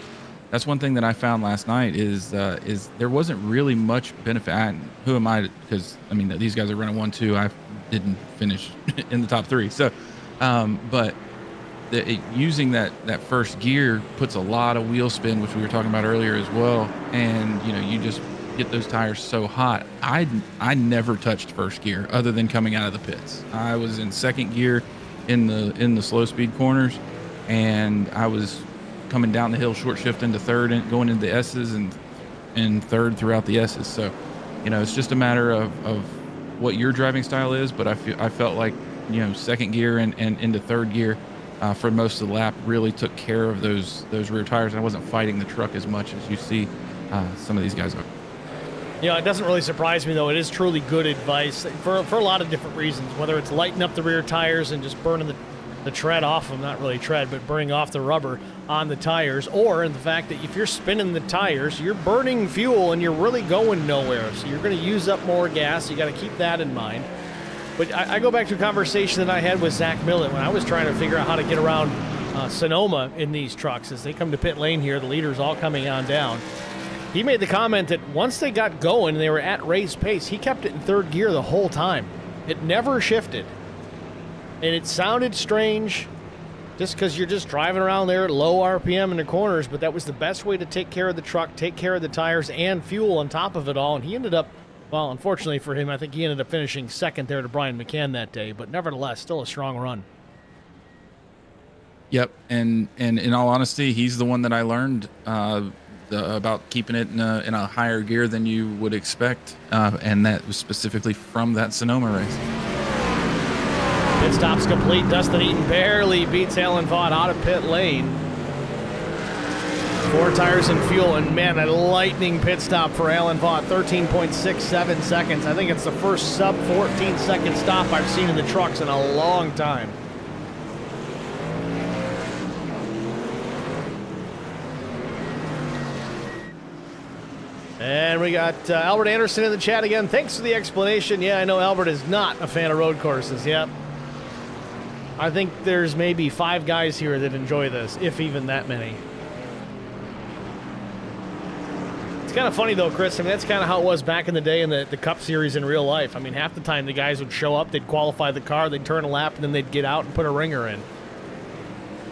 that's one thing that I found last night is there wasn't really much benefit. Who am I? Because I mean, these guys are running 1-2. I didn't finish in the top 3. So, but using that first gear puts a lot of wheel spin, which we were talking about earlier as well. And you just get those tires so hot. I never touched first gear other than coming out of the pits. I was in second gear in the slow speed corners, and I was coming down the hill, short shift into third and going into the S's and third throughout the S's. So, it's just a matter of what your driving style is. But I felt like, second gear and into third gear for most of the lap really took care of those rear tires. And I wasn't fighting the truck as much as you see some of these guys are. It doesn't really surprise me, though. It is truly good advice for a lot of different reasons, whether it's lighting up the rear tires and just burning the tread off them, not really tread, but burning off the rubber on the tires, or in the fact that if you're spinning the tires, you're burning fuel and you're really going nowhere. So you're going to use up more gas. You got to keep that in mind. But I go back to a conversation that I had with Zach Millett when I was trying to figure out how to get around Sonoma in these trucks. As they come to pit lane here, the leaders all coming on down. He made the comment that once they got going and they were at race pace, he kept it in third gear the whole time. It never shifted. And it sounded strange just because you're just driving around there at low RPM in the corners, but that was the best way to take care of the truck, take care of the tires and fuel on top of it all. And he ended up, well, unfortunately for him, I think he ended up finishing second there to Brian McCann that day, but nevertheless, still a strong run. Yep, and in all honesty, he's the one that I learned about keeping it in a higher gear than you would expect, and that was specifically from that Sonoma race. Pit stop's complete. Dustin Eaton barely beats Alan Vaught out of pit lane. 4 tires and fuel, and man, a lightning pit stop for Alan Vaught, 13.67 seconds. I think it's the first sub 14-second stop I've seen in the trucks in a long time. And we got Albert Anderson in the chat again. Thanks for the explanation. Yeah, I know Albert is not a fan of road courses. Yep. I think there's maybe 5 guys here that enjoy this, if even that many. It's kind of funny, though, Chris. I mean, that's kind of how it was back in the day in the Cup Series in real life. I mean, half the time the guys would show up, they'd qualify the car, they'd turn a lap, and then they'd get out and put a ringer in.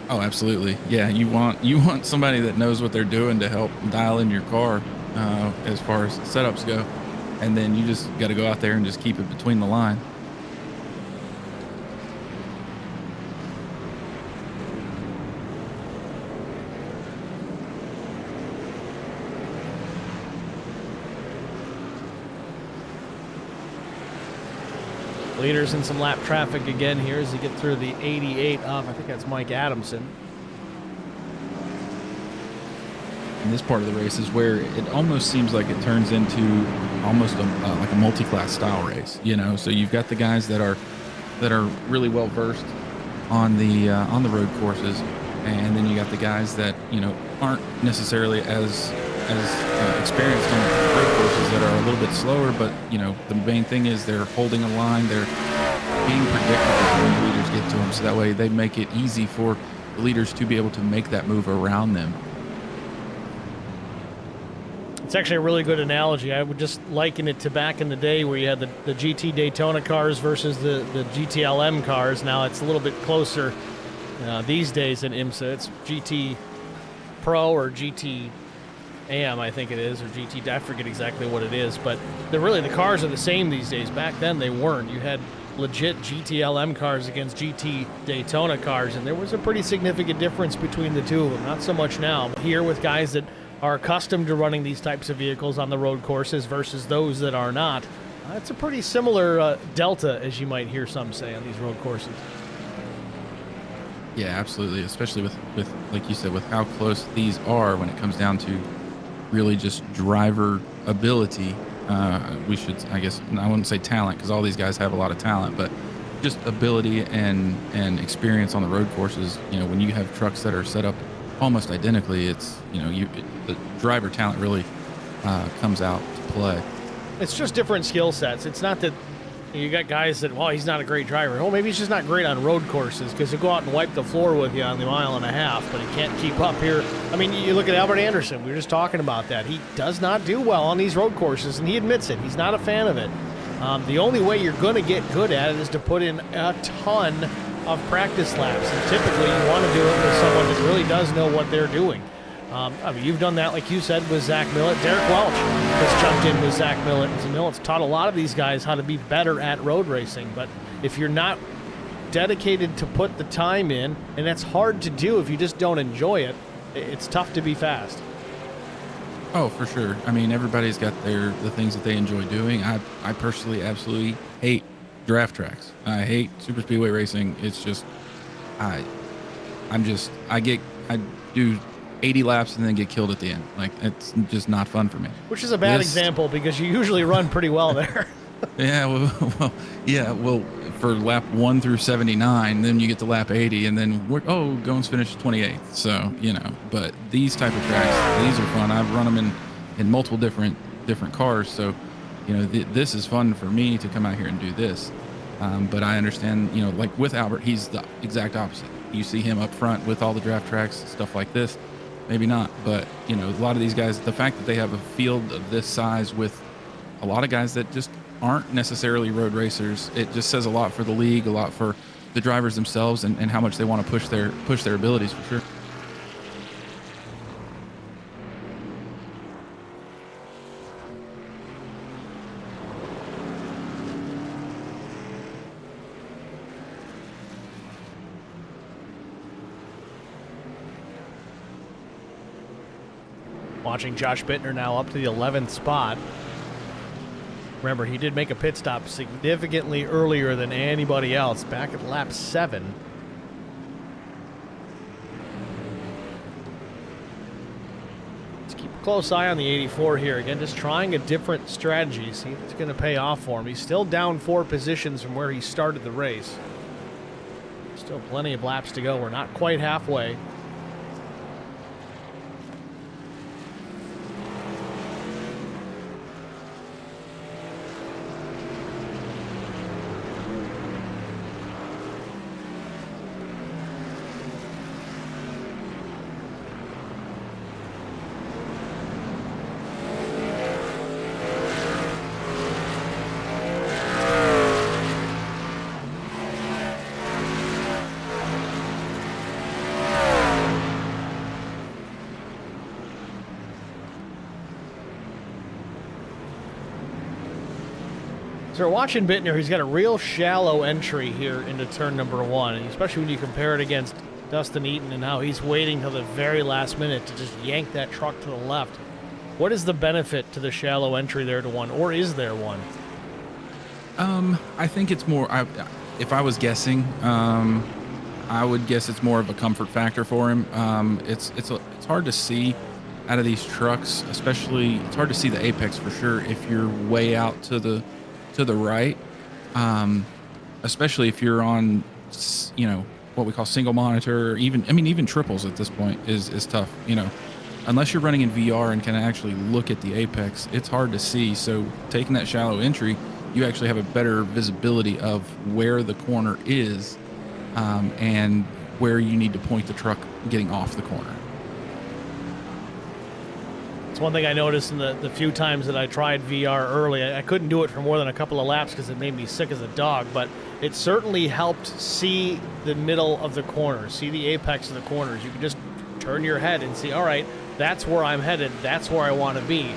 Oh, absolutely. Yeah, you want somebody that knows what they're doing to help dial in your car as far as setups go. And then you just got to go out there and just keep it between the line. Leaders in some lap traffic again here as you get through the 88 of, I think that's Mike Adamson. And this part of the race is where it almost seems like it turns into almost like a multi-class style race, So you've got the guys that are really well versed on the road courses, and then you got the guys that aren't necessarily as experienced on road courses that are a little bit slower, but the main thing is they're holding a line, they're being predictable when the leaders get to them, so that way they make it easy for the leaders to be able to make that move around them. It's actually a really good analogy. I would just liken it to back in the day where you had the GT Daytona cars versus the GTLM cars. Now it's a little bit closer these days in IMSA. It's GT Pro or GT AM, I think it is, or GT, I forget exactly what it is, but the cars are the same these days. Back then they weren't. You had legit GTLM cars against GT Daytona cars, and there was a pretty significant difference between the two of them. Not so much now, but here with guys that are accustomed to running these types of vehicles on the road courses versus those that are not, it's a pretty similar delta, as you might hear some say, on these road courses. Yeah, absolutely, especially with like you said, with how close these are when it comes down to really just driver ability. We should, I guess, I wouldn't say talent, because all these guys have a lot of talent, but just ability and experience on the road courses. When you have trucks that are set up almost identically, it's the driver talent really comes out to play. It's just different skill sets. It's not that you got guys that, well, he's not a great driver. Oh, maybe he's just not great on road courses, because he'll go out and wipe the floor with you on the 1.5 miles, but he can't keep up here. I mean, you look at Albert Anderson. We were just talking about that. He does not do well on these road courses, and he admits it. He's not a fan of it. The only way you're going to get good at it is to put in a ton of practice laps, and typically you want to do it with someone that really does know what they're doing. I mean, you've done that, like you said, with Zach Millett. Derek Welch has jumped in with Zach Millett, and Millett's taught a lot of these guys how to be better at road racing. But if you're not dedicated to put the time in, and that's hard to do if you just don't enjoy it. It's tough to be fast. Oh, for sure. I mean, everybody's got the things that they enjoy doing. I personally absolutely hate draft tracks. I hate super speedway racing. It's just, I do 80 laps and then get killed at the end. Like, it's just not fun for me. Which is a bad example because you usually run pretty well there. Yeah, well, for lap 1 through 79, then you get to lap 80, and then Goins finished 28th. So, but these type of tracks, these are fun. I've run them in multiple different cars. So, this is fun for me to come out here and do this. But I understand, like with Albert, he's the exact opposite. You see him up front with all the draft tracks, stuff like this. Maybe not, but a lot of these guys, the fact that they have a field of this size with a lot of guys that just aren't necessarily road racers, it just says a lot for the league, a lot for the drivers themselves, and how much they want to push their abilities, for sure. Watching Josh Bittner now up to the 11th spot. Remember, he did make a pit stop significantly earlier than anybody else, back at lap 7. Let's keep a close eye on the 84 here. Again, just trying a different strategy. See if it's going to pay off for him. He's still down 4 positions from where he started the race. Still plenty of laps to go. We're not quite halfway. So we're watching Bittner. He's got a real shallow entry here into turn number 1, and especially when you compare it against Dustin Eaton and how he's waiting till the very last minute to just yank that truck to the left. What is the benefit to the shallow entry there to 1, or is there one? I think it's more. If I was guessing, I would guess it's more of a comfort factor for him. It's hard to see out of these trucks, especially it's hard to see the apex for sure if you're way out to the right, especially if you're on, what we call single monitor, or even triples at this point is tough. Unless you're running in VR and can actually look at the apex, it's hard to see. So taking that shallow entry, you actually have a better visibility of where the corner is, and where you need to point the truck getting off the corner. It's one thing I noticed in the few times that I tried VR early. I couldn't do it for more than a couple of laps because it made me sick as a dog, but it certainly helped see the middle of the corner, see the apex of the corners. You can just turn your head and see, all right, that's where I'm headed, that's where I want to be.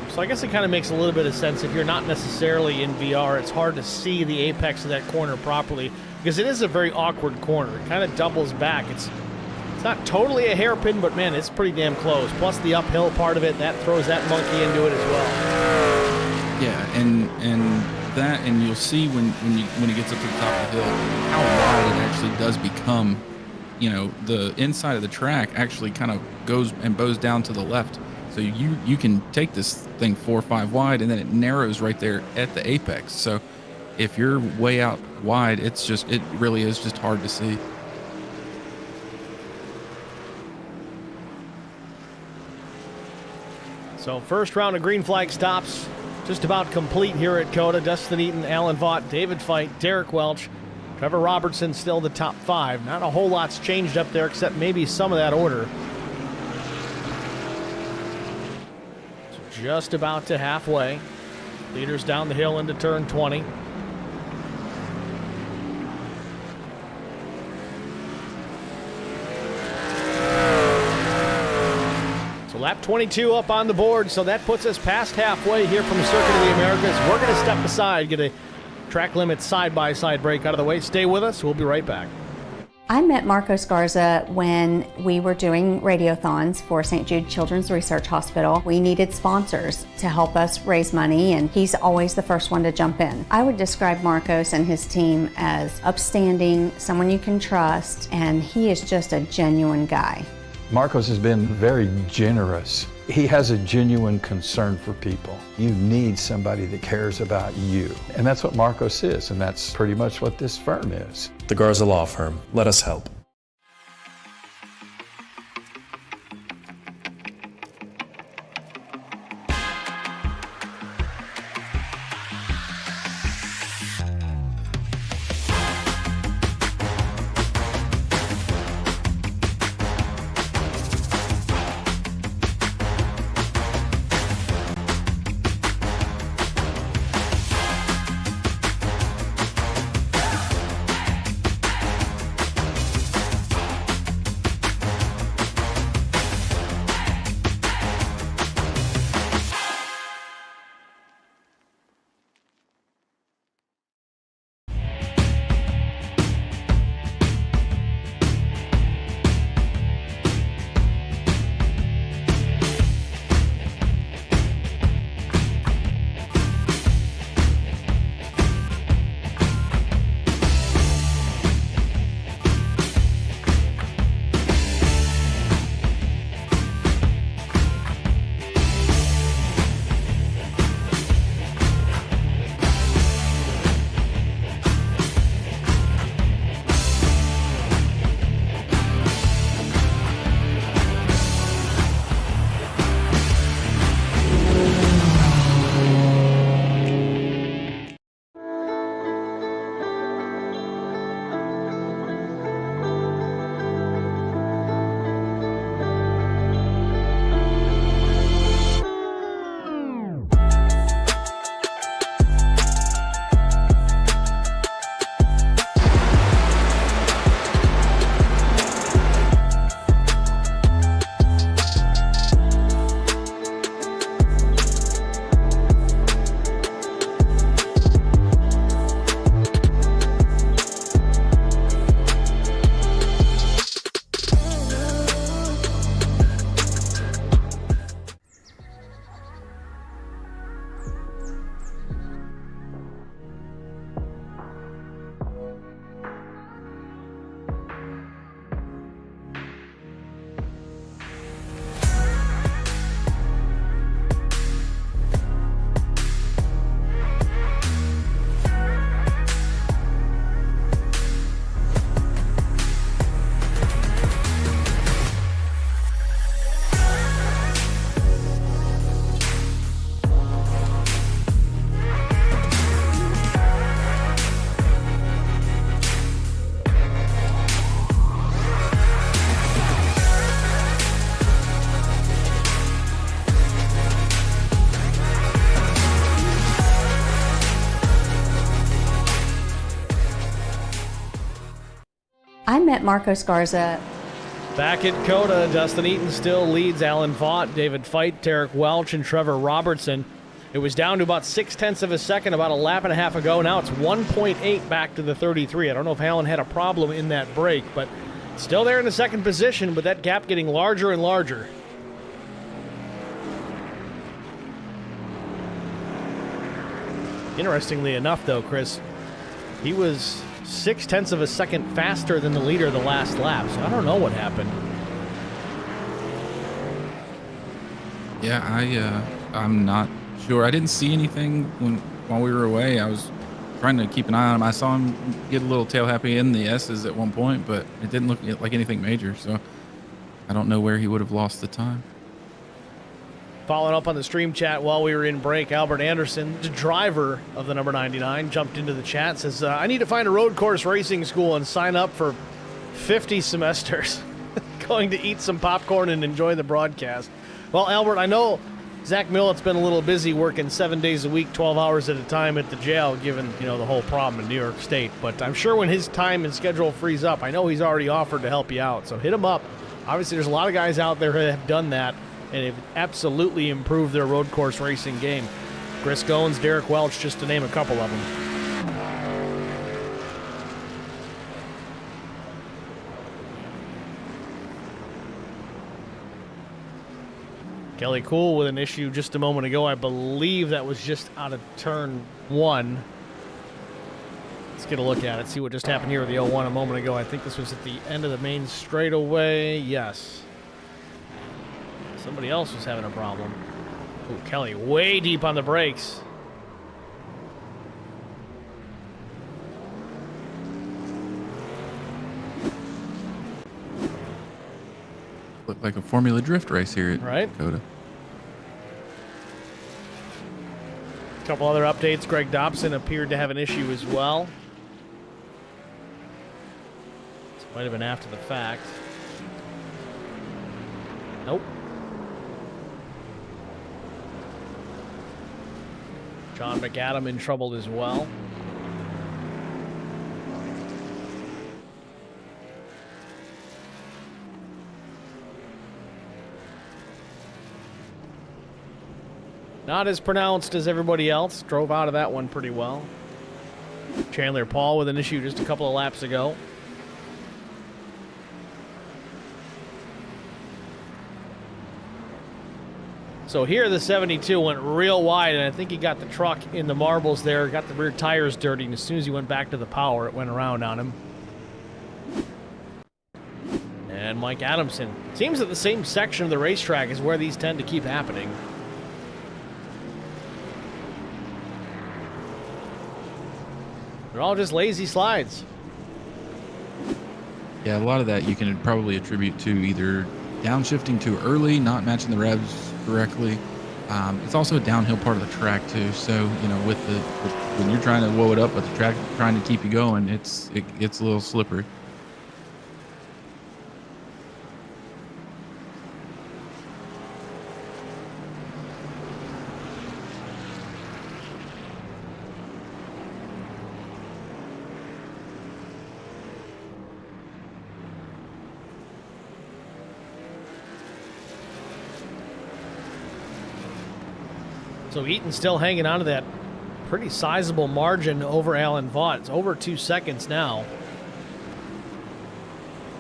So I guess it kind of makes a little bit of sense. If you're not necessarily in VR, it's hard to see the apex of that corner properly because it is a very awkward corner. It kind of doubles back. It's not totally a hairpin, but man, it's pretty damn close. Plus the uphill part of it, that throws that monkey into it as well. Yeah, and you'll see when he gets up to the top of the hill how wide it actually does become. The inside of the track actually kind of goes and bows down to the left. So you can take this thing 4 or 5 wide, and then it narrows right there at the apex. So if you're way out wide, it really is just hard to see. So first round of green flag stops just about complete here at COTA. Dustin Eaton, Alan Vaught, David Feit, Derek Welch, Trevor Robertson still the top 5. Not a whole lot's changed up there except maybe some of that order. So just about to halfway. Leaders down the hill into turn 20. Lap 22 up on the board, so that puts us past halfway here from Circuit of the Americas. We're going to step aside, get a Track limits side-by-side break out of the way. Stay with us. We'll be right back. I met Marco Scarza when we were doing radiothons for St. Jude Children's Research Hospital. We needed sponsors to help us raise money, and he's always the first one to jump in. I would describe Marcos and his team as upstanding, someone you can trust, and he is just a genuine guy. Marcos has been very generous. He has a genuine concern for people. You need somebody that cares about you. And that's what Marcos is, and that's pretty much what this firm is. The Garza Law Firm. Let us help. I met Marco Scarza. Back at COTA, Dustin Eaton still leads Alan Vaught, David Feit, Tarek Welch, and Trevor Robertson. It was down to about 0.6 of a second about a lap and a half ago. Now it's 1.8 back to the 33. I don't know if Alan had a problem in that break, but still there in the second position, but that gap getting larger and larger. Interestingly enough, though, Chris, he was 0.6 of a second faster than the leader the last lap, so I don't know what happened. Yeah, I'm not sure. I didn't see anything while we were away. I was trying to keep an eye on him. I saw him get a little tail happy in the S's at one point, but it didn't look like anything major, so I don't know where he would have lost the time. Following up on the stream chat while we were in break, Albert Anderson, the driver of the number 99, jumped into the chat, says, I need to find a road course racing school and sign up for 50 semesters. Going to eat some popcorn and enjoy the broadcast. Well, Albert, I know Zach Millett's been a little busy working 7 days a week, 12 hours at a time at the jail, given, the whole problem in New York State. But I'm sure when his time and schedule frees up, I know he's already offered to help you out. So hit him up. Obviously, there's a lot of guys out there who have done that and have absolutely improved their road course racing game. Chris Goins, Derek Welch, just to name a couple of them. Kelly Cool with an issue just a moment ago. I believe that was just out of turn 1. Let's get a look at it, see what just happened here with the 01 a moment ago. I think this was at the end of the main straightaway. Yes. Somebody else was having a problem. Ooh, Kelly way deep on the brakes. Looked like a Formula Drift race here at COTA. A couple other updates. Greg Dobson appeared to have an issue as well. This might have been after the fact. Nope. John McAdam in trouble as well. Not as pronounced as everybody else. Drove out of that one pretty well. Chandler Paul with an issue just a couple of laps ago. So here the 72 went real wide, and I think he got the truck in the marbles there, got the rear tires dirty, and as soon as he went back to the power, it went around on him. And Mike Adamson. Seems that the same section of the racetrack is where these tend to keep happening. They're all just lazy slides. Yeah, a lot of that you can probably attribute to either downshifting too early, not matching the revs correctly. It's also a downhill part of the track too. So, you know, when you're trying to woe it up with the track trying to keep you going, it gets a little slippery. So Eaton's still hanging on to that pretty sizable margin over Alan Vaught. It's over 2 seconds now.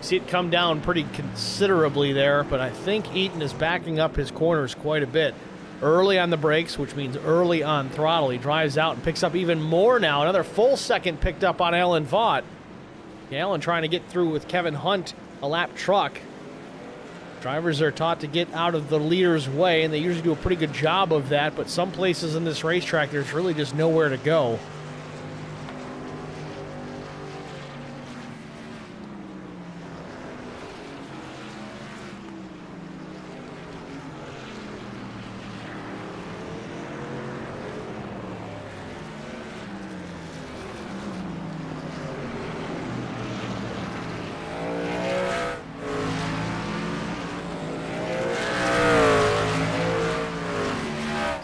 See it come down pretty considerably there, but I think Eaton is backing up his corners quite a bit. Early on the brakes, which means early on throttle. He drives out and picks up even more now. Another full second picked up on Alan Vaught. Alan trying to get through with Kevin Hunt, a lap truck. Drivers are taught to get out of the leader's way, and they usually do a pretty good job of that, but some places in this racetrack, there's really just nowhere to go.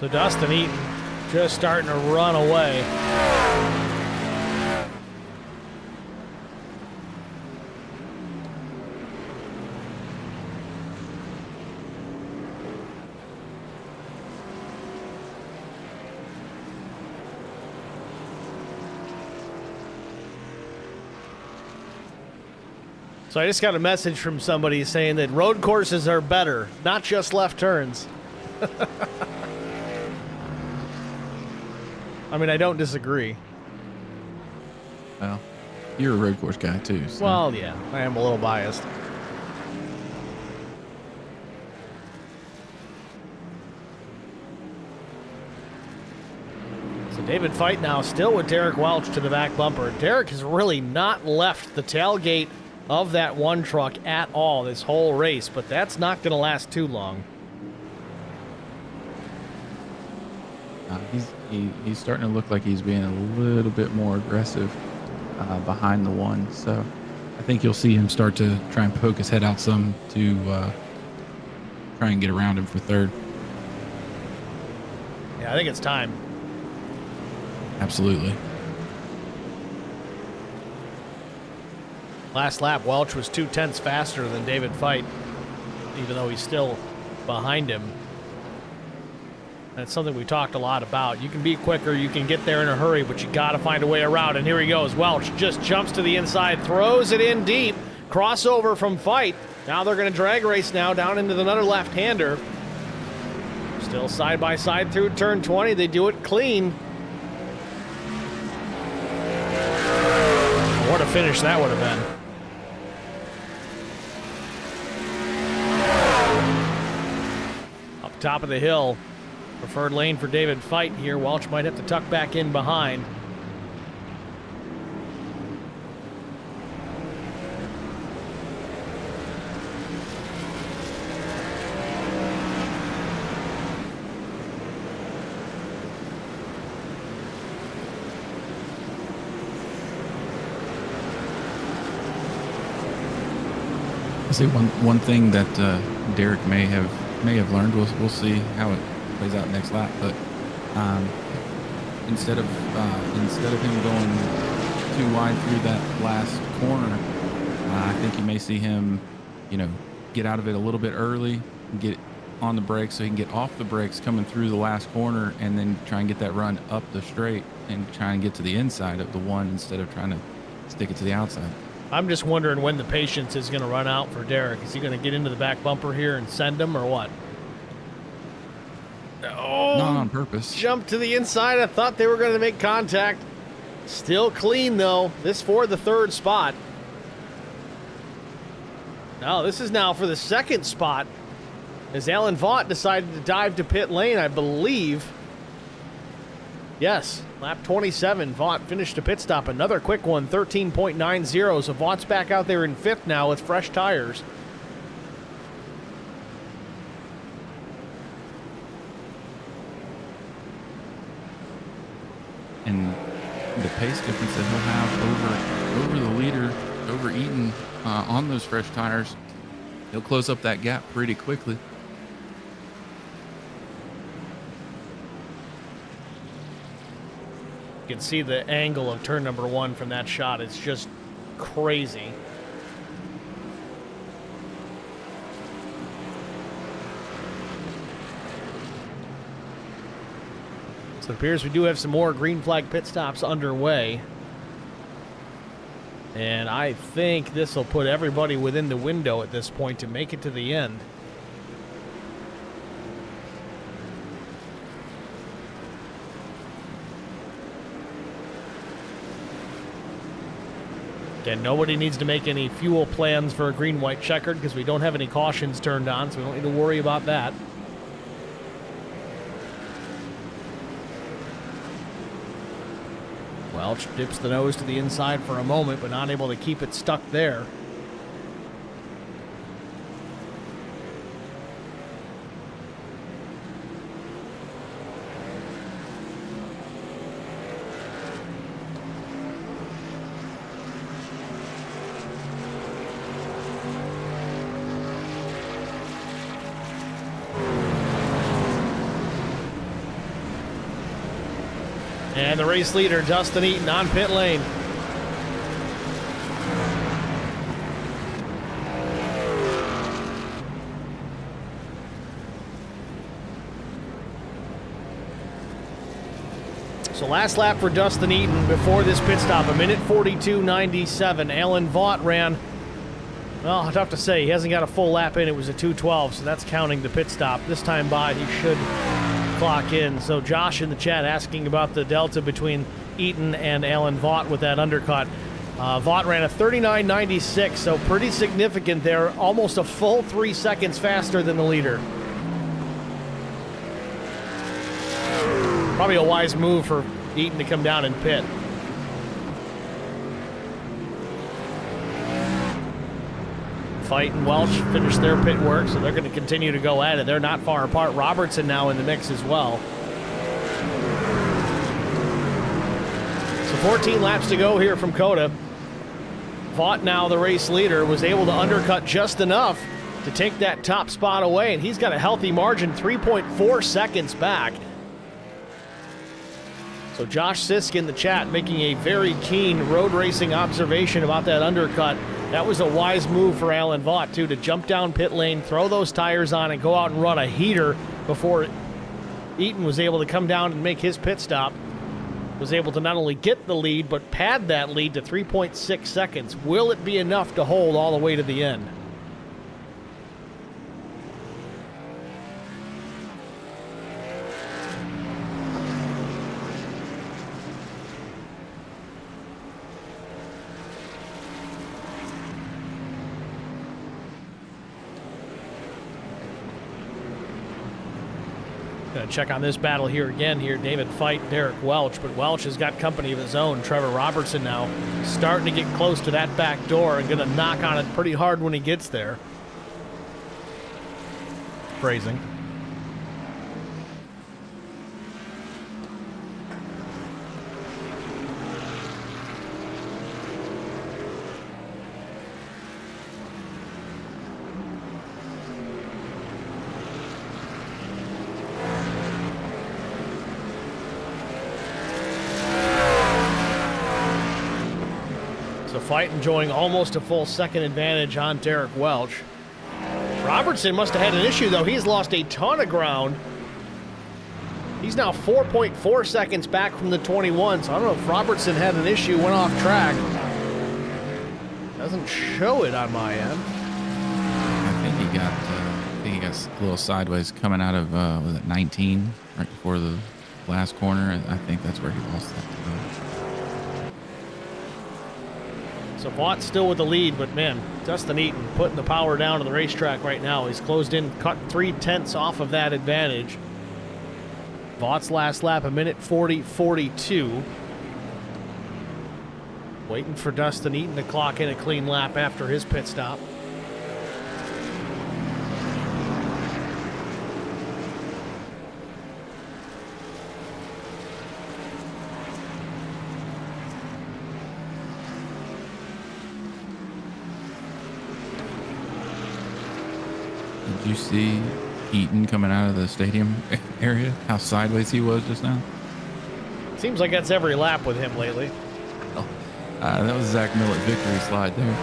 So Dustin Eaton just starting to run away. So I just got a message from somebody saying that road courses are better, not just left turns. I mean, I don't disagree. Well, you're a road course guy too. So. Well, yeah, I am a little biased. So David Feit now still with Derek Welch to the back bumper. Derek has really not left the tailgate of that one truck at all this whole race, but that's not going to last too long. He's starting to look like he's being a little bit more aggressive behind the one. So I think you'll see him start to try and poke his head out some to try and get around him for third. Yeah, I think it's time. Absolutely. Last lap, Welch was 0.2 faster than David Feit, even though he's still behind him. That's something we talked a lot about. You can be quicker, you can get there in a hurry, but you got to find a way around. And here he goes. Welch just jumps to the inside, throws it in deep. Crossover from Feit. Now they're going to drag race now down into another left-hander. Still side by side through turn 20. They do it clean. What a finish that would have been. Up top of the hill. Preferred lane for David Feit here. Welch might have to tuck back in behind. I see one thing that Derek may have learned. We'll see how it plays out next lap. But instead of him going too wide through that last corner, I think you may see him, get out of it a little bit early, get on the brakes so he can get off the brakes coming through the last corner, and then try and get that run up the straight and try and get to the inside of the one instead of trying to stick it to the outside. I'm just wondering when the patience is going to run out for Derek. Is he going to get into the back bumper here and send him or what? Oh, not on purpose. Jump to the inside. I thought they were going to make contact. Still clean, though. This for the third spot. No, this is now for the second spot as Alan Vaught decided to dive to pit lane, I believe. Yes, lap 27, Vaught finished a pit stop. Another quick one, 13.90. So Vaught's back out there in fifth now with fresh tires. And the pace difference that he'll have over the leader, over Eaton on those fresh tires, he'll close up that gap pretty quickly. You can see the angle of turn number one from that shot. It's just crazy. So it appears we do have some more green flag pit stops underway. And I think this will put everybody within the window at this point to make it to the end. Again, nobody needs to make any fuel plans for a green-white checkered because we don't have any cautions turned on, so we don't need to worry about that. Welch dips the nose to the inside for a moment, but not able to keep it stuck there. And the race leader, Dustin Eaton, on pit lane. So last lap for Dustin Eaton before this pit stop, a minute 42.97. Alan Vaught ran, well, tough to say. He hasn't got a full lap in. It was a 2:12, so that's counting the pit stop. This time by, he should clock in. So Josh in the chat asking about the delta between Eaton and Alan Vaught with that undercut. Vaught ran a 39.96, so pretty significant there. Almost a full 3 seconds faster than the leader. Probably a wise move for Eaton to come down and pit. Feit and Welch finished their pit work, so they're going to continue to go at it. They're not far apart. Robertson now in the mix as well. So 14 laps to go here from COTA. Vaught, now the race leader, was able to undercut just enough to take that top spot away, and he's got a healthy margin, 3.4 seconds back. So Josh Sisk in the chat making a very keen road racing observation about that undercut. That was a wise move for Alan Vaught, too, to jump down pit lane, throw those tires on, and go out and run a heater before Eaton was able to come down and make his pit stop. Was able to not only get the lead, but pad that lead to 3.6 seconds. Will it be enough to hold all the way to the end? Gonna check on this battle here again here. David Feit, Derek Welch, but Welch has got company of his own. Trevor Robertson now starting to get close to that back door and gonna knock on it pretty hard when he gets there. Phrasing. Feit enjoying almost a full second advantage on Derek Welch. Robertson must have had an issue, though. He's lost a ton of ground. He's now 4.4 seconds back from the 21, so I don't know if Robertson had an issue, went off track. Doesn't show it on my end. I think he got a little sideways coming out of, was it 19, right before the last corner? I think that's where he lost that time. So Vaught's still with the lead, but man, Dustin Eaton putting the power down to the racetrack right now. He's closed in, cut 3/10 off of that advantage. Vaught's last lap, 1:40.42. Waiting for Dustin Eaton to clock in a clean lap after his pit stop. Did you see Eaton coming out of the stadium area? How sideways he was just now? Seems like that's every lap with him lately. That was Zach Millett victory slide there.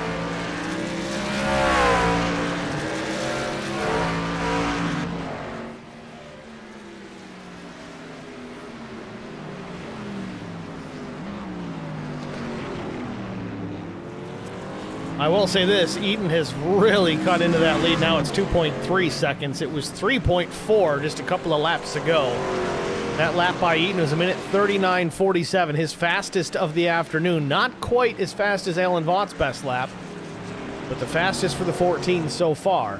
I will say this, Eaton has really cut into that lead. Now it's 2.3 seconds. It was 3.4 just a couple of laps ago. That lap by Eaton was 1:39.47, his fastest of the afternoon. Not quite as fast as Alan Vaught's best lap, but the fastest for the 14 so far.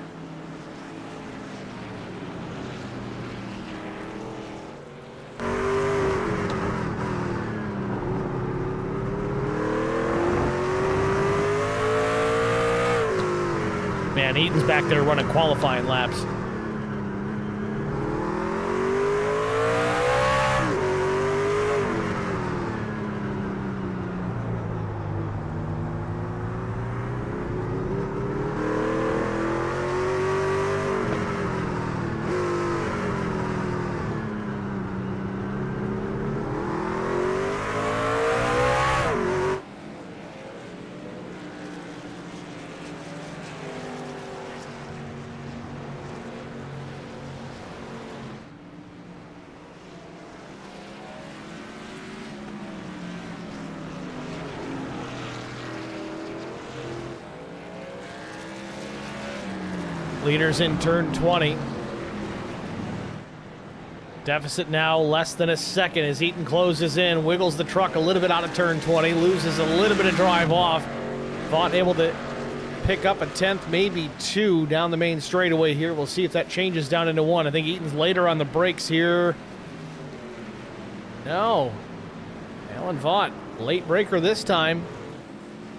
Man, Eaton's back there running qualifying laps. Leaders in turn 20. Deficit now less than a second as Eaton closes in, wiggles the truck a little bit out of turn 20, loses a little bit of drive off. Vaught able to pick up a 10th, maybe 2 down the main straightaway here. We'll see if that changes down into 1. I think Eaton's later on the brakes here. No. Alan Vaught, late breaker this time.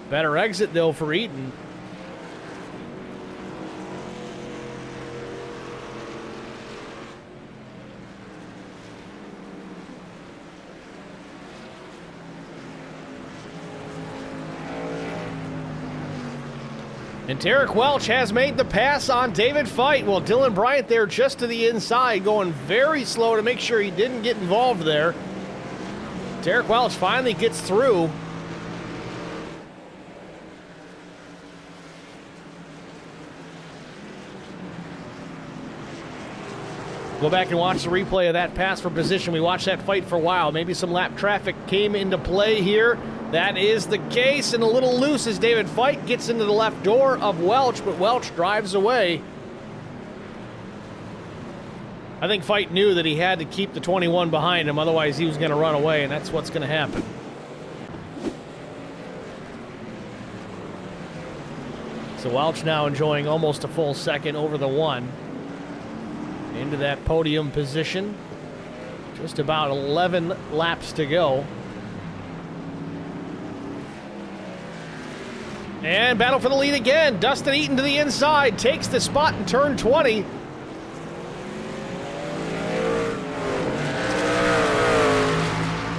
Better exit though for Eaton. And Derek Welch has made the pass on David Feit. Well, Dylan Bryant there just to the inside, going very slow to make sure he didn't get involved there. Derek Welch finally gets through. Go back and watch the replay of that pass for position. We watched that fight for a while. Maybe some lap traffic came into play here. That is the case, and a little loose as David Feit gets into the left door of Welch, but Welch drives away. I think Feit knew that he had to keep the 21 behind him, otherwise he was going to run away, and that's what's going to happen. So Welch now enjoying almost a full second over the 1. into that podium position. Just about 11 laps to go. And battle for the lead again. Dustin Eaton to the inside, takes the spot in turn 20.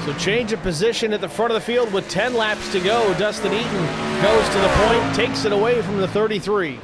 So change of position at the front of the field with 10 laps to go. Dustin Eaton goes to the point, takes it away from the 33.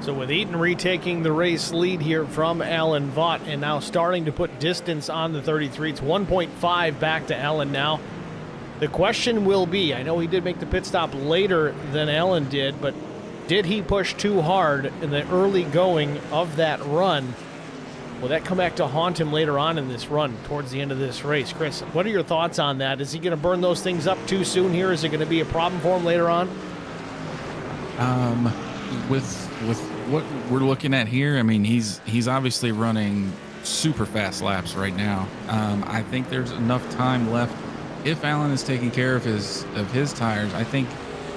So with Eaton retaking the race lead here from Alan Vaught and now starting to put distance on the 33. It's 1.5 back to Alan now. The question will be, I know he did make the pit stop later than Alan did, but did he push too hard in the early going of that run? Will that come back to haunt him later on in this run towards the end of this race? Chris, what are your thoughts on that? Is he going to burn those things up too soon here? Is it going to be a problem for him later on? With what we're looking at here, I mean, he's obviously running super fast laps right now. I think there's enough time left. If Alan is taking care of his tires, I think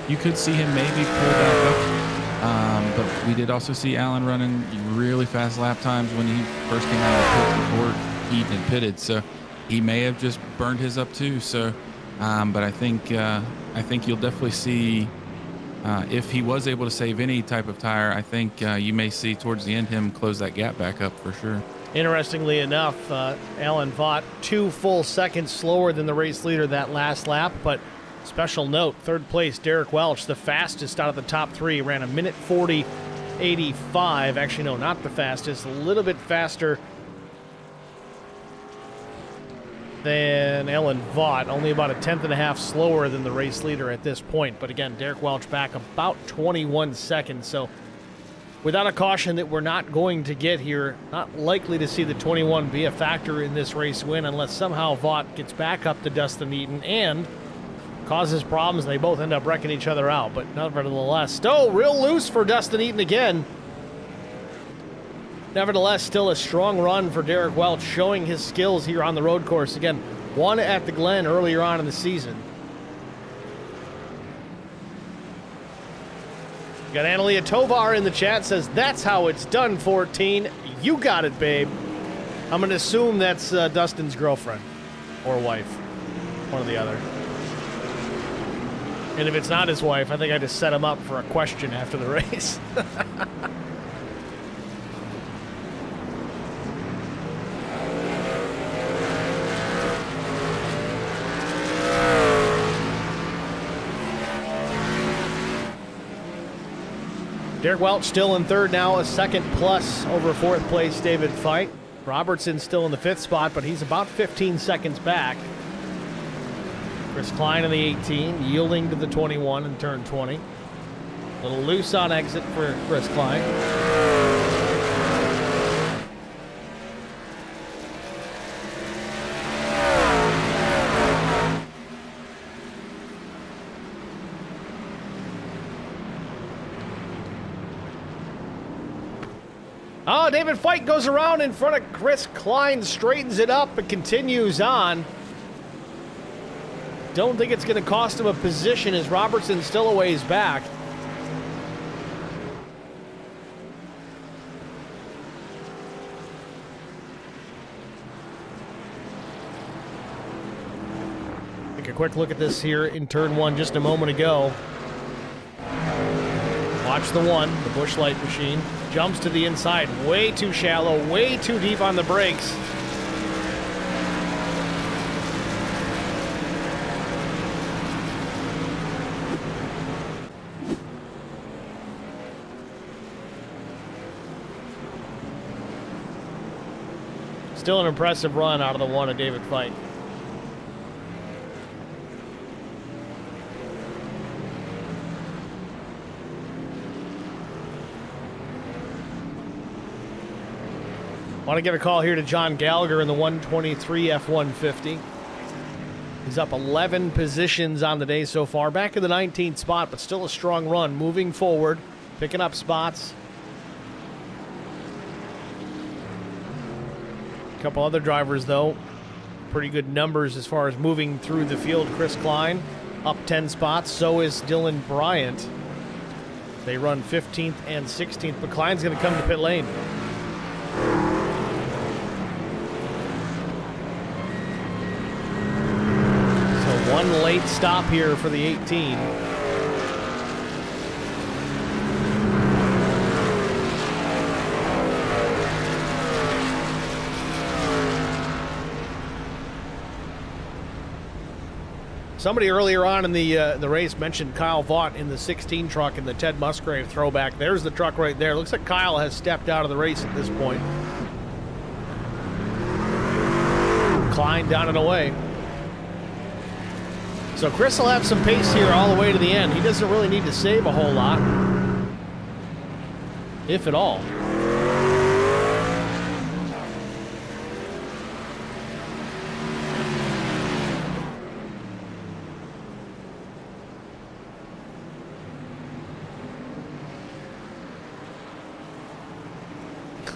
you could see him maybe pull back up. But we did also see Alan running really fast lap times when he first came out of the pit before he even pitted. So he may have just burned his up too. So, but I think you'll definitely see. If he was able to save any type of tire, I think you may see towards the end him close that gap back up for sure. Interestingly enough, Alan Vaught 2 full seconds slower than the race leader that last lap, but special note, third place, Derek Welch, the fastest out of the top 3, ran a minute 40.85. Actually, no, not the fastest, a little bit faster than Alan Vaught, only about a 10.5 slower than the race leader at this point. But again, Derek Welch back about 21 seconds. So without a caution that we're not going to get here, not likely to see the 21 be a factor in this race win unless somehow Vaught gets back up to Dustin Eaton and causes problems and they both end up wrecking each other out. But nevertheless, still real loose for Dustin Eaton again. Nevertheless, still a strong run for Derek Welch, showing his skills here on the road course. Again, won at the Glen earlier on in the season. Got Analia Tovar in the chat, says, that's how it's done, 14. You got it, babe. I'm going to assume that's Dustin's girlfriend or wife, one or the other. And if it's not his wife, I think I just set him up for a question after the race. Derek Welch still in third now, a second plus over fourth place David Feit. Robertson still in the 5th spot, but he's about 15 seconds back. Chris Klein in the 18, yielding to the 21 in turn 20. A little loose on exit for Chris Klein. Oh, David Feit goes around in front of Chris Klein, straightens it up, and continues on. Don't think it's going to cost him a position as Robertson's still a ways back. Take a quick look at this here in turn 1 just a moment ago. Watch the 1, the Busch Light machine. Jumps to the inside, way too shallow, way too deep on the brakes. Still an impressive run out of the one of David Fite. Want to give a call here to John Gallagher in the 123 F-150. He's up 11 positions on the day so far. Back in the 19th spot, but still a strong run. Moving forward, picking up spots. A couple other drivers, though. Pretty good numbers as far as moving through the field. Chris Klein up 10 spots. So is Dylan Bryant. They run 15th and 16th, but Klein's going to come to pit lane. One late stop here for the 18. Somebody earlier on in the race mentioned Kyle Vaught in the 16 truck in the Ted Musgrave throwback. There's the truck right there. Looks like Kyle has stepped out of the race at this point. Klein down and away. So Chris will have some pace here all the way to the end. He doesn't really need to save a whole lot, if at all.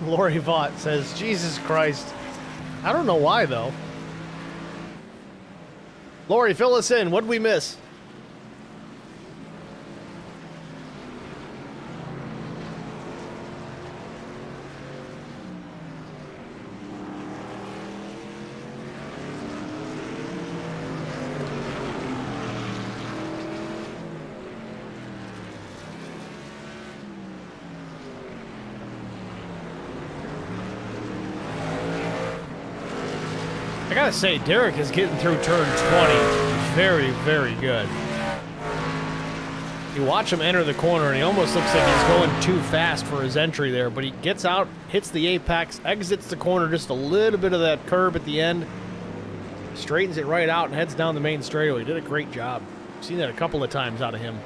Lori Vaught says, Jesus Christ. I don't know why, though. Lori, fill us in. What did we miss? I gotta say, Derek is getting through turn 20 very, very good. You watch him enter the corner, and he almost looks like he's going too fast for his entry there, but he gets out, hits the apex, exits the corner, just a little bit of that curb at the end, straightens it right out, and heads down the main straightaway. He did a great job. I've seen that a couple of times out of him.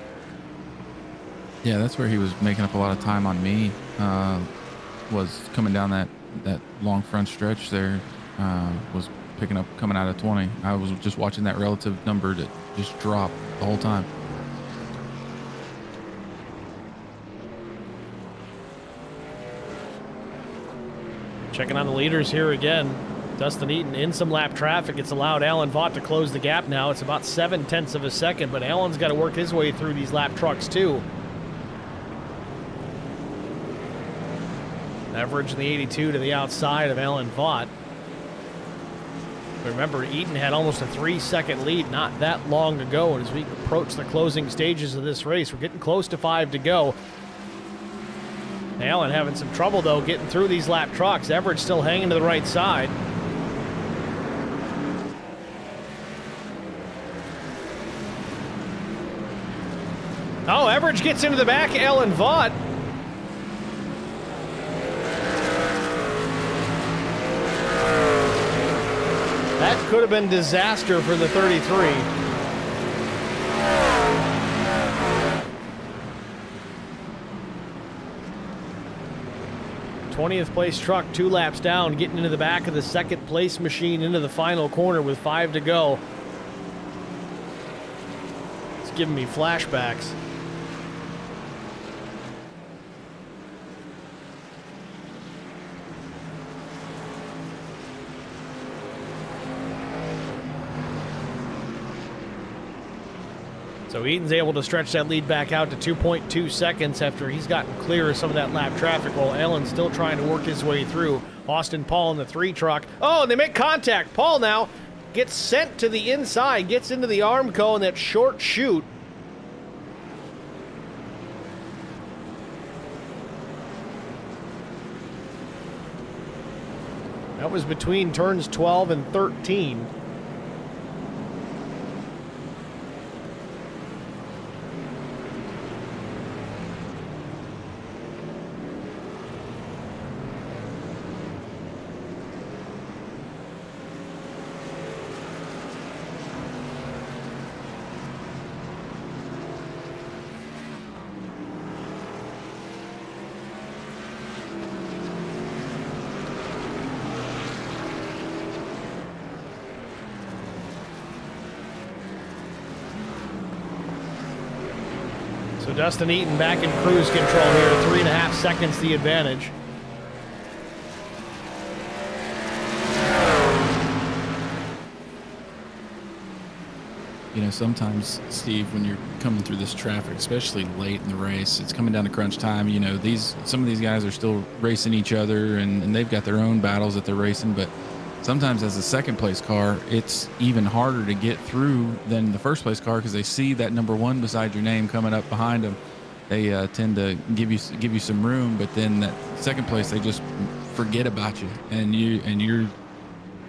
Yeah, that's where he was making up a lot of time on me, was coming down that long front stretch there, was picking up coming out of 20. I was just watching that relative number to just drop the whole time. Checking on the leaders here again. Dustin Eaton in some lap traffic. It's allowed Alan Vaught to close the gap now. It's about 0.7 of a second, but Alan's got to work his way through these lap trucks too. Average in the 82 to the outside of Alan Vaught. Remember, Eaton had almost a 3-second lead not that long ago, and as we approach the closing stages of this race, we're getting close to 5 to go. Allen having some trouble, though, getting through these lap trucks. Everett still hanging to the right side. Oh, Everett gets into the back, Alan Vaught. That could have been disaster for the 33. '20th place truck, 2 laps down, getting into the back of the second place machine into the final corner with 5 to go. It's giving me flashbacks. So Eaton's able to stretch that lead back out to 2.2 seconds after he's gotten clear of some of that lap traffic, while Allen's still trying to work his way through. Austin Paul in the 3 truck. Oh, and they make contact. Paul now gets sent to the inside, gets into the Armco in that short chute. That was between turns 12 and 13. So Dustin Eaton back in cruise control here, 3.5 seconds the advantage. You know, sometimes, Steve, when you're coming through this traffic, especially late in the race, it's coming down to crunch time. You know, some of these guys are still racing each other, and they've got their own battles that they're racing. But sometimes as a second place car, it's even harder to get through than the first place car because they see that number one beside your name coming up behind them. They tend to give you some room, but then that second place, they just forget about you, and you're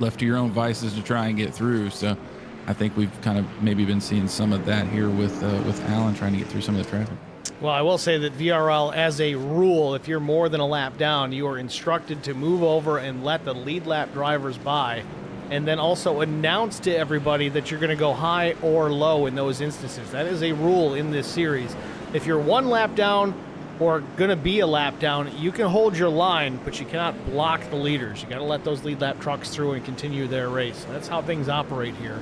left to your own vices to try and get through. So I think we've kind of maybe been seeing some of that here with Alan trying to get through some of the traffic. Well, I will say that VRL, as a rule, if you're more than a lap down, you are instructed to move over and let the lead lap drivers by, and then also announce to everybody that you're going to go high or low in those instances. That is a rule in this series. If you're one lap down or going to be a lap down, you can hold your line, but you cannot block the leaders. You got to let those lead lap trucks through and continue their race. That's how things operate here.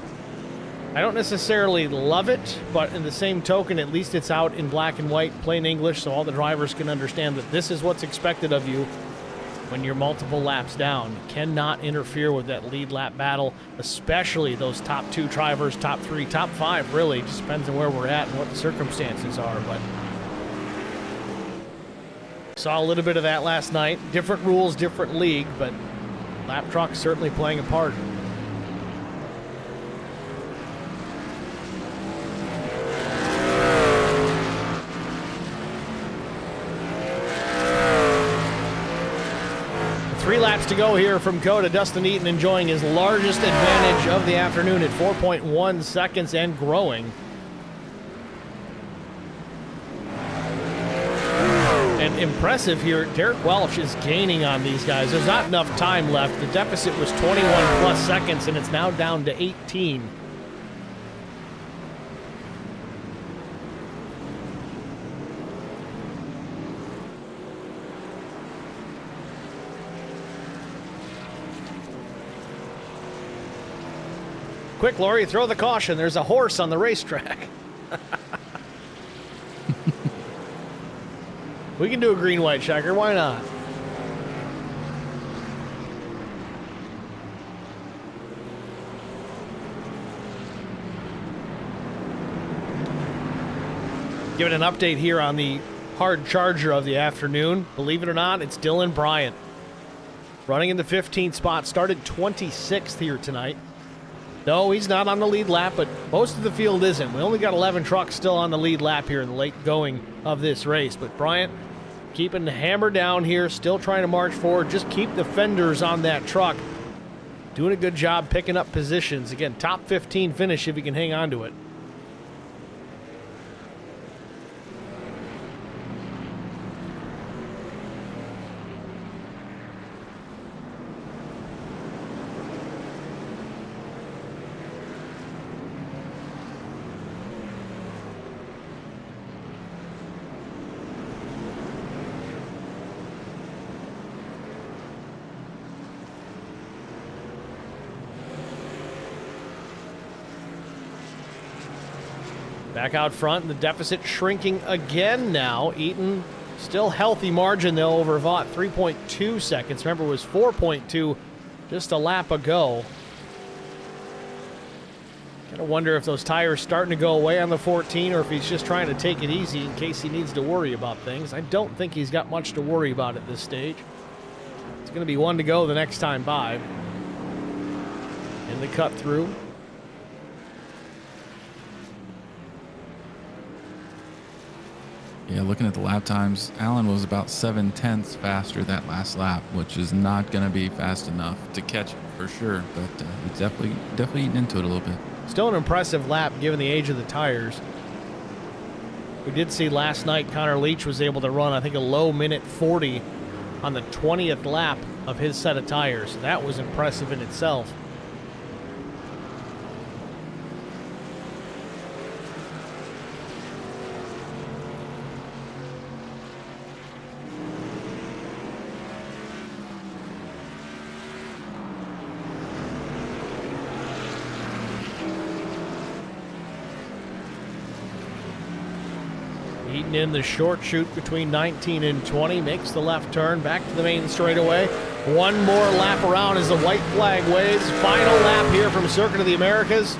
I don't necessarily love it, but in the same token, at least it's out in black and white, plain English, so all the drivers can understand that this is what's expected of you when you're multiple laps down. You cannot interfere with that lead lap battle, especially those top two drivers, top three, top five, really. It just depends on where we're at and what the circumstances are, but saw a little bit of that last night. Different rules, different league, but lap trucks certainly playing a part. Laps to go here from COTA. Dustin Eaton enjoying his largest advantage of the afternoon at 4.1 seconds and growing. And impressive here, Derek Welch is gaining on these guys. There's not enough time left. The deficit was 21 plus seconds, and it's now down to 18. Quick, Lori, throw the caution. There's a horse on the racetrack. We can do a green-white checker. Why not? Giving an update here on the hard charger of the afternoon. Believe it or not, it's Dylan Bryant. Running in the 15th spot. Started 26th here tonight. No, he's not on the lead lap, but most of the field isn't. We only got 11 trucks still on the lead lap here in the late going of this race. But Bryant keeping the hammer down here, still trying to march forward. Just keep the fenders on that truck. Doing a good job picking up positions. Again, top 15 finish if he can hang on to it. Back out front, the deficit shrinking again now. Eaton, still healthy margin, though, over Vaught, 3.2 seconds. Remember, it was 4.2 just a lap ago. Gotta wonder if those tires starting to go away on the 14 or if he's just trying to take it easy in case he needs to worry about things. I don't think he's got much to worry about at this stage. It's going to be one to go the next time by. In the cut through. Yeah, looking at the lap times, Alan was about 7/10 faster that last lap, which is not going to be fast enough to catch it for sure. But it's definitely eating into it a little bit. Still an impressive lap given the age of the tires. We did see last night Connor Leach was able to run, I think, a low minute 40 on the 20th lap of his set of tires. That was impressive in itself. Eaton in the short chute between 19 and 20, makes the left turn back to the main straightaway. One more lap around as the white flag waves. Final lap here from Circuit of the Americas.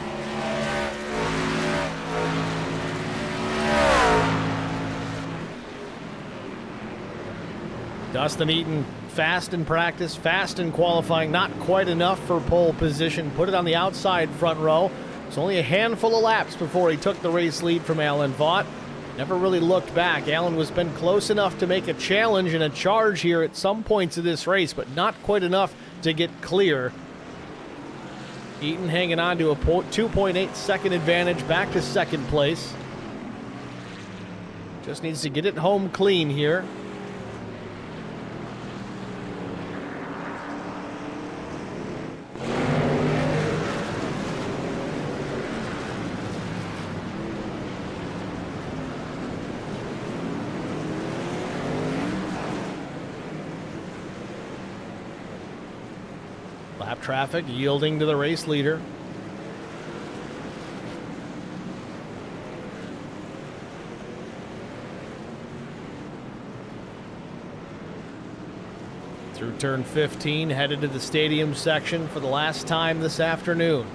Dustin Eaton, fast in practice, fast in qualifying, not quite enough for pole position. Put it on the outside front row. It's only a handful of laps before he took the race lead from Alan Vaught. Never really looked back. Alan was been close enough to make a challenge and a charge here at some points of this race, but not quite enough to get clear. Eaton hanging on to a 2.8 second advantage, back to second place. Just needs to get it home clean here. Lap traffic yielding to the race leader. Through turn 15, headed to the stadium section for the last time this afternoon.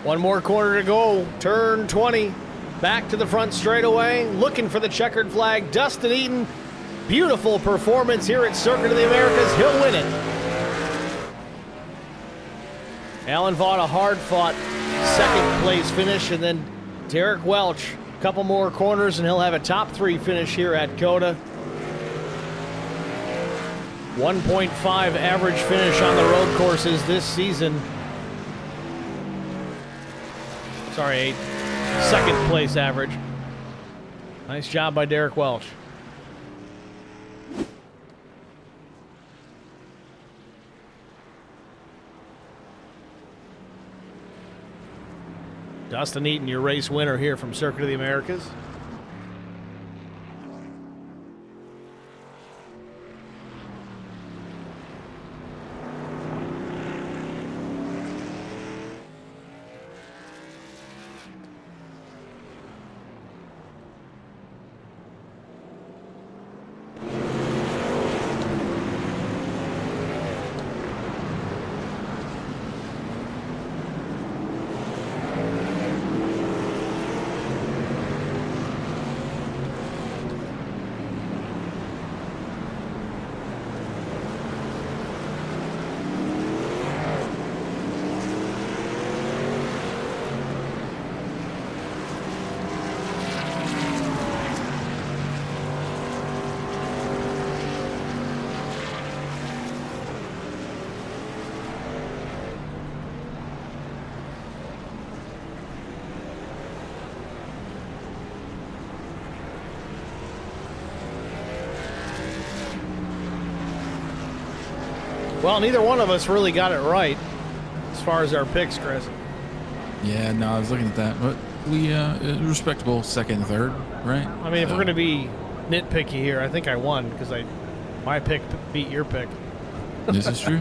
One more corner to go. Turn 20. Back to the front straightaway. Looking for the checkered flag. Dustin Eaton. Beautiful performance here at Circuit of the Americas. He'll win it. Alan Vaught, a hard-fought second place finish. And then Derek Welch, a couple more corners, and he'll have a top 3 finish here at COTA. 1.5 average finish on the road courses this season. Sorry, a second place average. Nice job by Derek Welch. Dustin Eaton, your race winner here from Circuit of the Americas. Well, neither one of us really got it right as far as our picks, Chris. Yeah, no, I was looking at that. But we, respectable second and third, right? I mean, if we're going to be nitpicky here, I think I won because my pick beat your pick. This is true.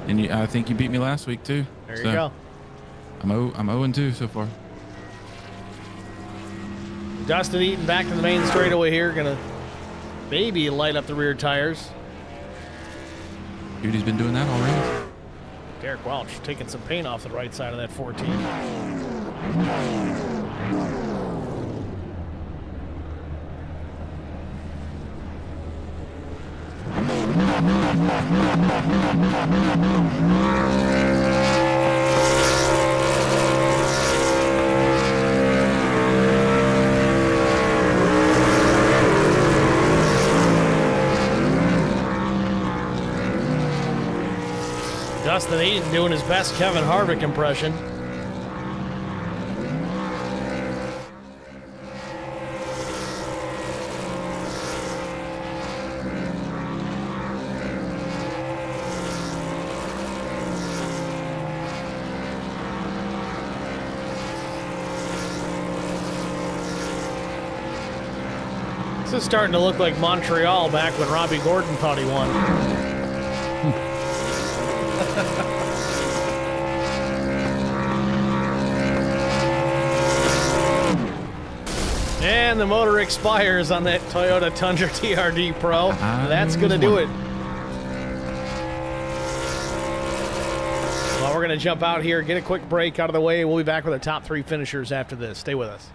And I think you beat me last week, too. There you go. I'm 0-2 so far. Dustin Eaton back to the main straightaway here. Going to maybe light up the rear tires. Dude, he's been doing that already. Derek Welch taking some paint off the right side of that 14. Dustin Eaton doing his best Kevin Harvick impression. is starting to look like Montreal back when Robbie Gordon thought he won. And the motor expires on that Toyota Tundra TRD Pro. That's going to do it. Well, we're going to jump out here, get a quick break out of the way. We'll be back with the top 3 finishers after this. Stay with us.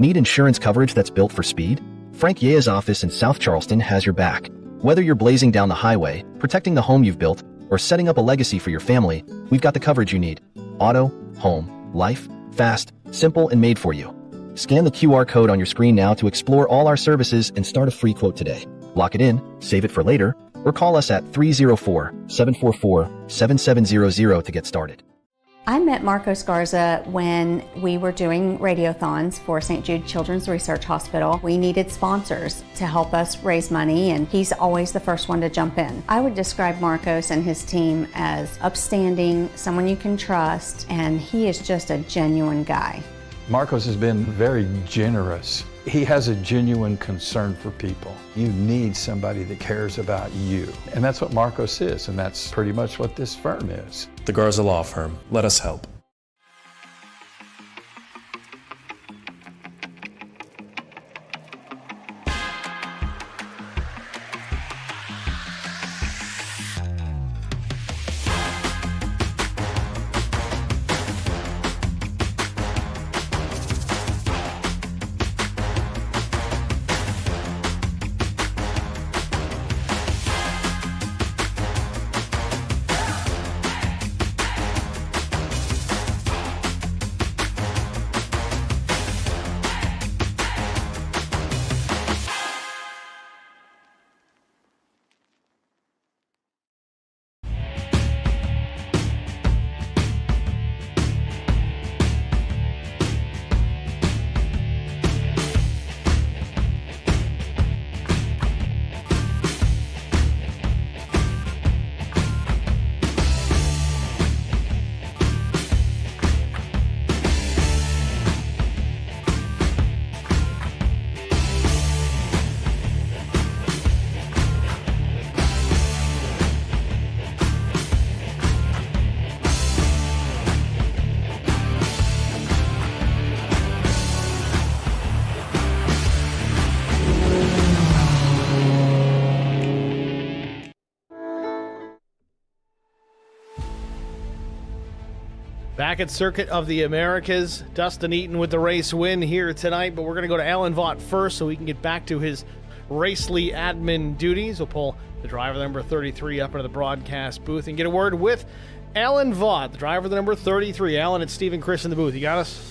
Need insurance coverage that's built for speed? Frank Yea's office in South Charleston has your back. Whether you're blazing down the highway, protecting the home you've built, or setting up a legacy for your family, we've got the coverage you need. Auto, home, life, fast, simple, and made for you. Scan the QR code on your screen now to explore all our services and start a free quote today. Lock it in, save it for later, or call us at 304-744-7700 to get started. I met Marcos Garza when we were doing radiothons for St. Jude Children's Research Hospital. We needed sponsors to help us raise money, and he's always the first one to jump in. I would describe Marcos and his team as upstanding, someone you can trust, and he is just a genuine guy. Marcos has been very generous. He has a genuine concern for people. You need somebody that cares about you. And that's what Marcos is, and that's pretty much what this firm is. The Garza Law Firm. Let us help. Back at Circuit of the Americas, Dustin Eaton with the race win here tonight, but we're going to go to Alan Vaught first so we can get back to his Racely admin duties. We'll pull the driver number 33 up into the broadcast booth and get a word with Alan Vaught, the driver number 33. Alan, it's Steve and Chris in the booth. You got us?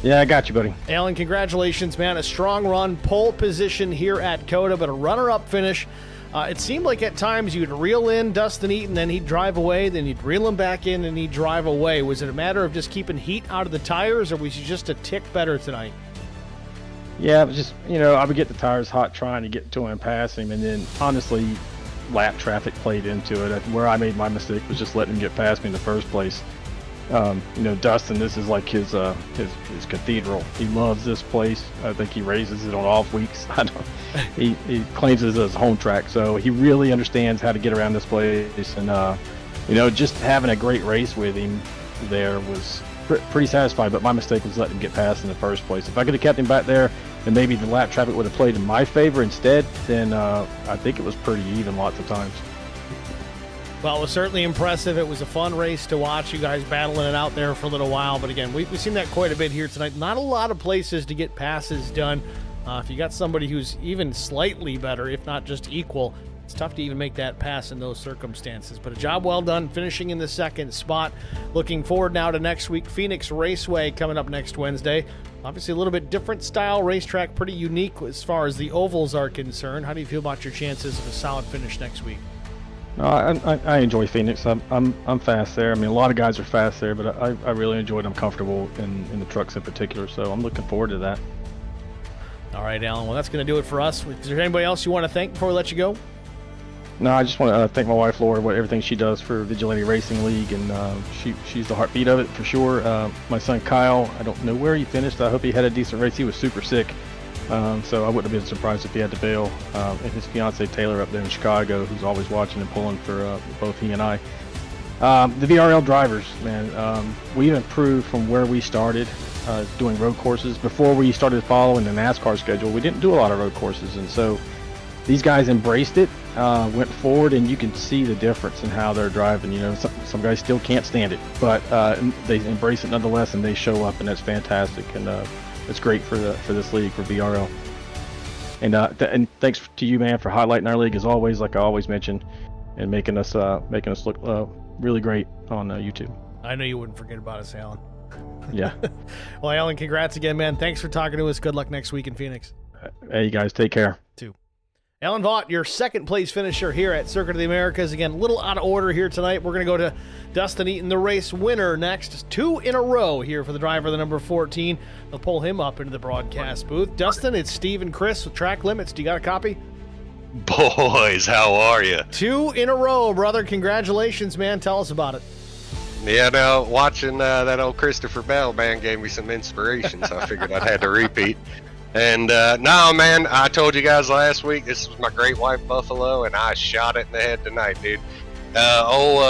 Yeah, I got you, buddy. Alan, congratulations, man. A strong run, pole position here at COTA, but a runner-up finish. It seemed like at times you'd reel in Dustin Eaton, then he'd drive away, then you'd reel him back in, and he'd drive away. Was it a matter of just keeping heat out of the tires, or was he just a tick better tonight? Yeah, it was just, I would get the tires hot trying to get to him and pass him, and then honestly, lap traffic played into it. Where I made my mistake was just letting him get past me in the first place. Dustin, this is like his cathedral. He loves this place. I think he raises it on off weeks. He claims it as his home track, so he really understands how to get around this place. And just having a great race with him there was pretty satisfying. But my mistake was letting him get past in the first place. If I could have kept him back there, and maybe the lap traffic would have played in my favor instead, then I think it was pretty even lots of times. Well, it was certainly impressive. It was a fun race to watch. You guys battling it out there for a little while. But again, we've seen that quite a bit here tonight. Not a lot of places to get passes done. If you got somebody who's even slightly better, if not just equal, It's tough to even make that pass in those circumstances, but a job well done finishing in the second spot. Looking forward now to next week. Phoenix Raceway coming up next Wednesday. Obviously a little bit different style racetrack, pretty unique as far as the ovals are concerned. How do you feel about your chances of a solid finish next week? No, I enjoy Phoenix. I'm fast there. I mean, a lot of guys are fast there, but I really enjoy it. I'm comfortable in the trucks in particular, so I'm looking forward to that. All right, Alan. Well, that's going to do it for us. Is there anybody else you want to thank before we let you go? No, I just want to thank my wife, Laura, for everything she does for Vigilante Racing League, and she's the heartbeat of it for sure. My son Kyle, I don't know where he finished. I hope he had a decent race. He was super sick, so I wouldn't have been surprised if he had to bail. And his fiance Taylor up there in Chicago, who's always watching and pulling for both he and I. The VRL drivers, man, we've improved from where we started doing road courses. Before we started following the NASCAR schedule, we didn't do a lot of road courses, and so these guys embraced it, went forward, and you can see the difference in how they're driving. You know, some guys still can't stand it, but they embrace it nonetheless, and they show up, and that's fantastic, and it's great for this league, for VRL. And thanks to you, man, for highlighting our league as always, like I always mention, and making us look really great on YouTube. I know you wouldn't forget about us, Alan. Yeah. Well, Alan, congrats again, man. Thanks for talking to us. Good luck next week in Phoenix. Hey, you guys, take care. Too. Alan Vaught, your second place finisher here at Circuit of the Americas. Again, a little out of order here tonight. We're going to go to Dustin Eaton, the race winner, next. 2 in a row here for the driver, the number 14. They'll pull him up into the broadcast booth. Dustin, it's Steve and Chris with Track Limits. Do you got a copy? Boys, how are you? 2 in a row, brother. Congratulations, man. Tell us about it. Yeah, no, watching that old Christopher Bell, man, gave me some inspiration, so I figured I'd had to repeat. And no, man, I told you guys last week this was my great white buffalo, and I shot it in the head tonight, dude.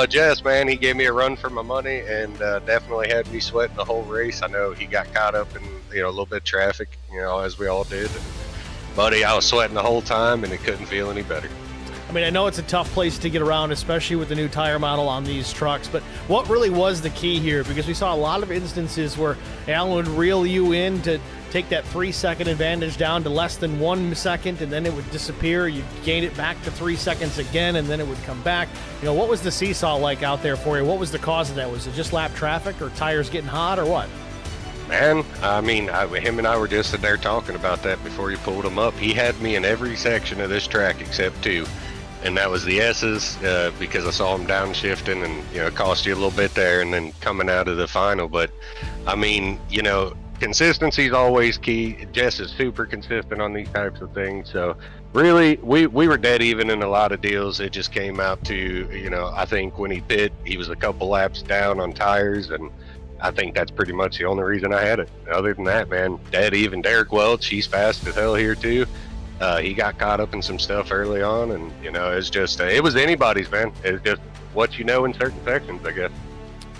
Jess, man, he gave me a run for my money, and definitely had me sweating the whole race. I know he got caught up in a little bit of traffic, as we all did. And, buddy, I was sweating the whole time, and it couldn't feel any better. I mean, I know it's a tough place to get around, especially with the new tire model on these trucks, but what really was the key here? Because we saw a lot of instances where Alan would reel you in to take that 3-second advantage down to less than 1 second, and then it would disappear. You'd gain it back to 3 seconds again, and then it would come back. What was the seesaw like out there for you? What was the cause of that? Was it just lap traffic or tires getting hot or what? Man, I mean, him and I were just sitting there talking about that before you pulled him up. He had me in every section of this track except 2. And that was the S's, because I saw him downshifting, and it cost you a little bit there, and then coming out of the final. But I mean, consistency is always key. Jess is super consistent on these types of things. So really, we were dead even in a lot of deals. It just came out to, I think when he pit, he was a couple laps down on tires, and I think that's pretty much the only reason I had it. Other than that, man, dead even. Derek Welch, he's fast as hell here too. He got caught up in some stuff early on, and it's just it was anybody's, man. It's just what in certain sections, I guess.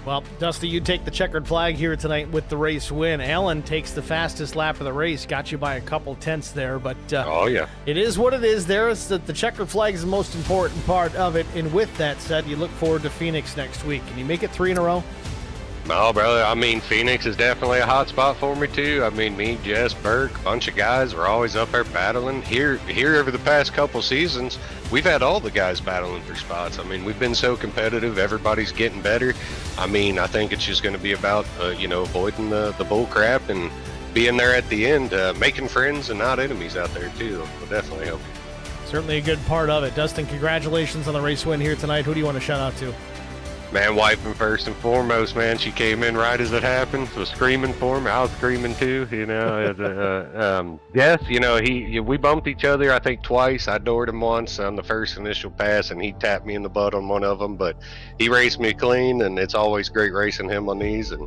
Well, Dusty, you take the checkered flag here tonight with the race win. Alan takes the fastest lap of the race, got you by a couple tenths there, but oh yeah, it is what it is. There is the checkered flag is the most important part of it. And with that said, you look forward to Phoenix next week. Can you make it 3 in a row? No, brother. I mean, Phoenix is definitely a hot spot for me too. I mean, me, Jess, Burke, a bunch of guys, we're always up there battling. Here over the past couple seasons, we've had all the guys battling for spots. I mean, we've been so competitive. Everybody's getting better. I mean, I think it's just going to be about avoiding the bull crap and being there at the end, making friends and not enemies out there too. Will definitely help you. Certainly a good part of it. Dustin, congratulations on the race win here tonight. Who do you want to shout out to? Man, wife first and foremost, man. She came in right as it happened, was screaming for me. I was screaming too, Yes, we bumped each other, I think, twice. I doored him once on the first initial pass, and he tapped me in the butt on one of them, but he raced me clean, and it's always great racing him on these. And,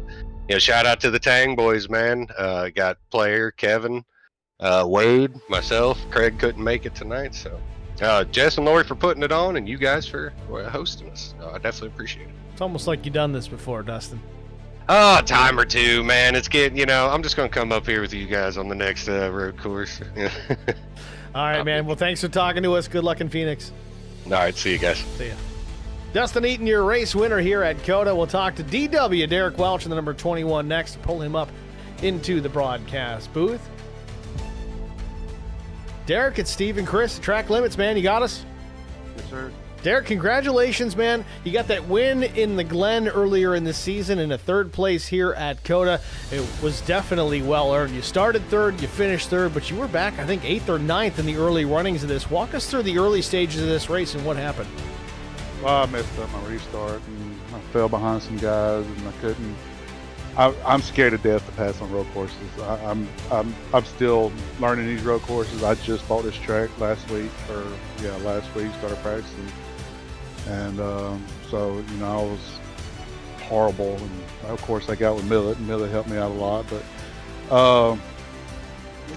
shout out to the Tang boys, man. Got player, Kevin, Wade, myself. Craig couldn't make it tonight, so. Jess and Lori for putting it on, and you guys for hosting us. I definitely appreciate it. It's almost like you've done this before, Dustin. Oh, a time or two, man. It's getting, I'm just going to come up here with you guys on the next road course. All right, man. Well, thanks for talking to us. Good luck in Phoenix. All right, see you guys. See ya. Dustin Eaton, your race winner here at COTA. We'll talk to DW, Derek Welch, and the number 21 next to pull him up into the broadcast booth. Derek, it's Steve and Chris. Track Limits, man. You got us? Yes, sir. Derek, congratulations, man. You got that win in the Glen earlier in the season and a third place here at COTA. It was definitely well earned. You started third, you finished third, but you were back, I think, 8th or 9th in the early runnings of this. Walk us through the early stages of this race and what happened. Well, I messed up my restart, and I fell behind some guys, and I couldn't. I'm scared to death to pass on road courses. I'm still learning these road courses. I just bought this track last week, started practicing. And so, I was horrible. And of course, I got with Millet, and Millet helped me out a lot. But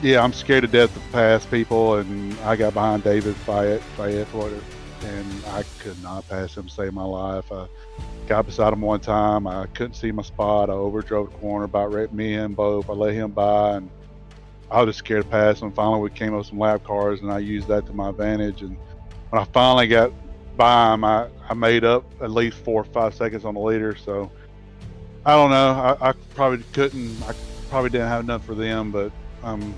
I'm scared to death to pass people. And I got behind David Fayette for it, and I could not pass him to save my life. I got beside him one time. I couldn't see my spot. I overdrove the corner, about wrecked me and both. I let him by, and I was just scared to pass him. Finally, we came up with some lap cars, and I used that to my advantage. And when I finally got by him, I made up at least 4 or 5 seconds on the leader. So I don't know. I probably couldn't. I probably didn't have enough for them, but I'm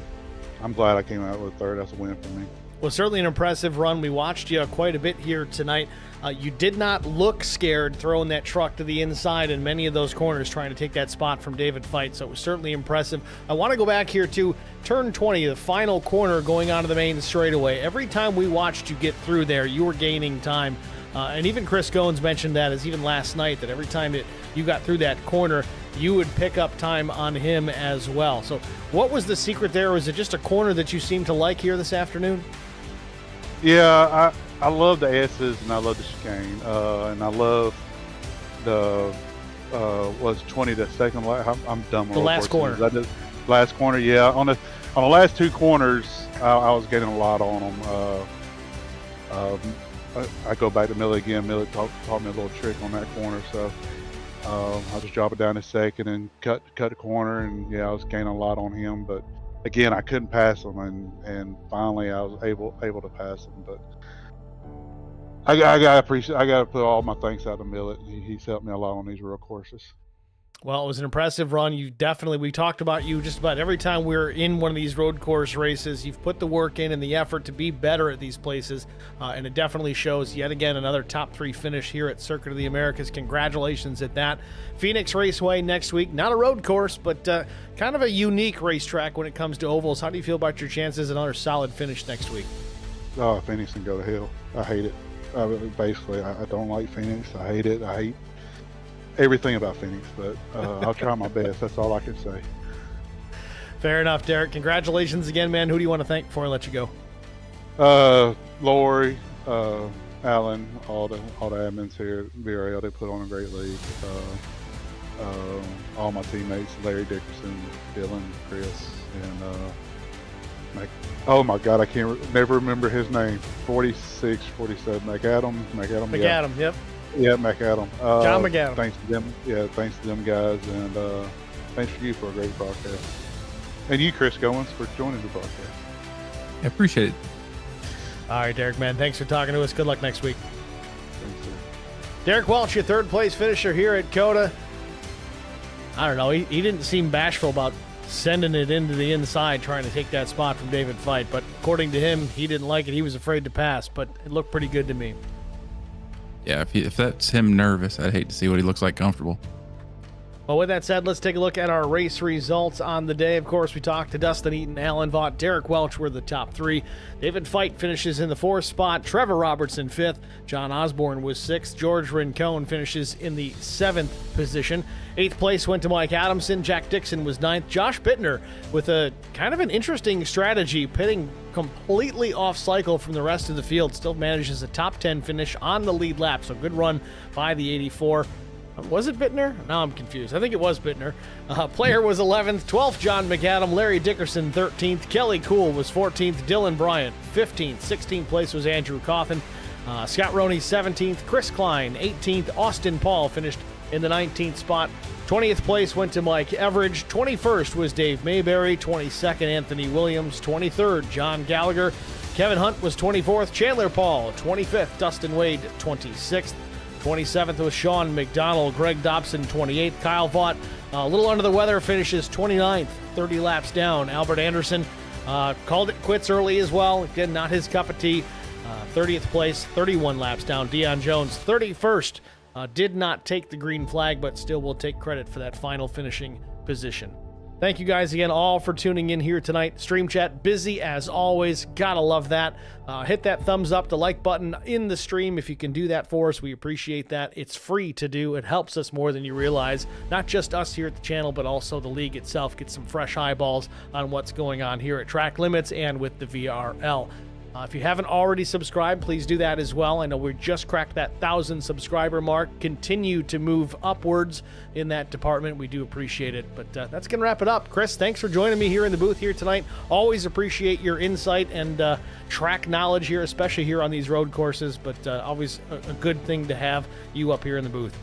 glad I came out with third. That's a win for me. Well, certainly an impressive run. We watched you quite a bit here tonight. You did not look scared throwing that truck to the inside in many of those corners trying to take that spot from David Fite, so it was certainly impressive. I want to go back here to turn 20, the final corner going onto the main straightaway. Every time we watched you get through there, you were gaining time. And even Chris Goins mentioned that as even last night, that every time you got through that corner, you would pick up time on him as well. So what was the secret there? Was it just a corner that you seemed to like here this afternoon? Yeah, I love the S's, and I love the chicane, and I love the 20 the second lap. I'm dumb on the last corner. Last corner, yeah. On the last 2 corners, I was getting a lot on them. I go back to Millie again. Millie taught me a little trick on that corner, so I'll just drop it down a second and cut the corner, and I was gaining a lot on him, but. Again, I couldn't pass him, and finally I was able to pass him. But I gotta put all my thanks out to Millet. He's helped me a lot on these road courses. Well, it was an impressive run. We talked about you just about every time we're in one of these road course races. You've put the work in and the effort to be better at these places, and it definitely shows. Yet again, another top 3 finish here at Circuit of the Americas. Congratulations at that. Phoenix Raceway next week. Not a road course, but kind of a unique racetrack when it comes to ovals. How do you feel about your chances of another solid finish next week? Oh, Phoenix can go to hell. I hate it. Basically, I don't like Phoenix. I hate it. I hate everything about Phoenix, but I'll try my best. That's all I can say. Fair enough, Derek. Congratulations again, man. Who do you want to thank before I let you go? Lori, Alan, all the admins here at VRL. They put on a great league. All my teammates, Larry Dickerson, Dylan, Chris, and oh my God, I never remember his name. 46, 47, McAdam. McAdam, yep. Yeah, McAdam. John McAdam. Thanks to them. Yeah, thanks to them guys, and thanks for you for a great broadcast, and you, Chris Goins, for joining the broadcast. I appreciate it. All right, Derek, man. Thanks for talking to us. Good luck next week. Thanks, sir. Derek Welch, your third place finisher here at COTA. I don't know. He didn't seem bashful about sending it into the inside, trying to take that spot from David Fite. But according to him, he didn't like it. He was afraid to pass, but it looked pretty good to me. Yeah, if that's him nervous, I'd hate to see what he looks like comfortable. Well, with that said, let's take a look at our race results on the day. Of course, we talked to Dustin Eaton, Alan Vaught, Derek Welch were the top 3. David Fite finishes in the 4th spot. Trevor Robertson 5th. John Osborne was 6th. George Rincon finishes in the 7th position. 8th place went to Mike Adamson. Jack Dixon was 9th. Josh Bittner with a kind of an interesting strategy, pitting completely off cycle from the rest of the field. Still manages a top 10 finish on the lead lap. So good run by the 84. Was it Bittner? Now I'm confused. I think it was Bittner. Player was 11th. 12th, John McAdam. Larry Dickerson, 13th. Kelly Cool was 14th. Dylan Bryant, 15th. 16th place was Andrew Cawthon. Scott Roney, 17th. Chris Klein, 18th. Austin Paul finished in the 19th spot. 20th place went to Mike Everidge. 21st was Dave Mayberry. 22nd, Anthony Williams. 23rd, John Gallagher. Kevin Hunt was 24th. Chandler Paul, 25th. Dustin Wade, 26th. 27th was Sean McDonald. Greg Dobson, 28th. Kyle Vaught, a little under the weather, finishes 29th, 30 laps down. Albert Anderson called it quits early as well. Again, not his cup of tea. 30th place, 31 laps down. Deion Jones, 31st, did not take the green flag, but still will take credit for that final finishing position. Thank you guys again all for tuning in here tonight. Stream chat busy as always. Gotta love that. Hit that thumbs up, the like button in the stream if you can do that for us. We appreciate that. It's free to do. It helps us more than you realize. Not just us here at the channel, but also the league itself. Get some fresh eyeballs on what's going on here at Track Limits and with the VRL. If you haven't already subscribed, please do that as well. I know we just cracked that 1,000 subscriber mark. Continue to move upwards in that department. We do appreciate it. But that's going to wrap it up. Chris, thanks for joining me here in the booth here tonight. Always appreciate your insight and track knowledge here, especially here on these road courses. But always a good thing to have you up here in the booth.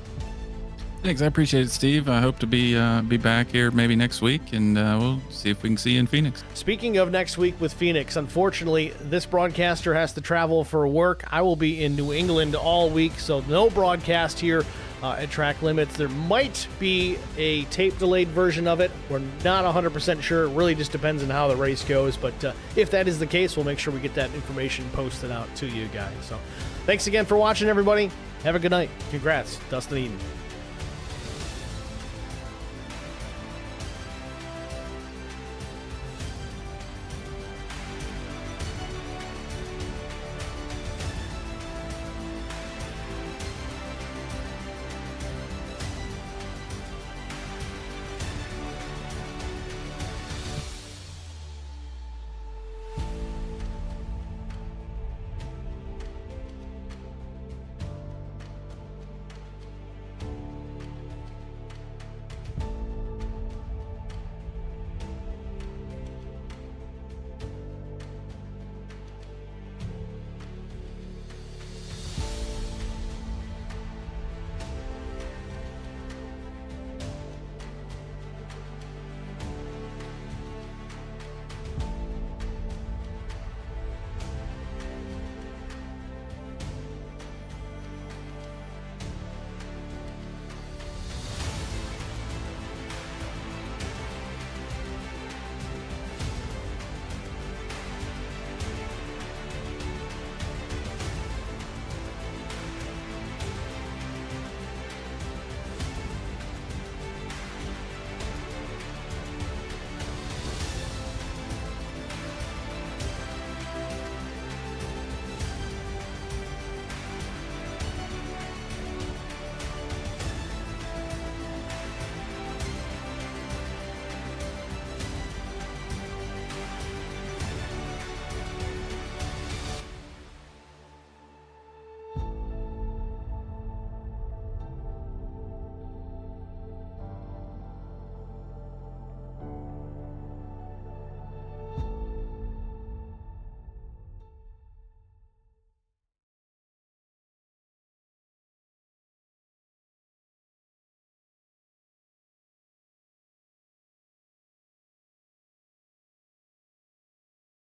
Thanks, I appreciate it, Steve. I hope to be back here maybe next week, and we'll see if we can see you in Phoenix. Speaking of next week with Phoenix, unfortunately, this broadcaster has to travel for work. I will be in New England all week, so no broadcast here at Track Limits. There might be a tape-delayed version of it. We're not 100% sure. It really just depends on how the race goes, but if that is the case, we'll make sure we get that information posted out to you guys. So thanks again for watching, everybody. Have a good night. Congrats, Dustin Eden.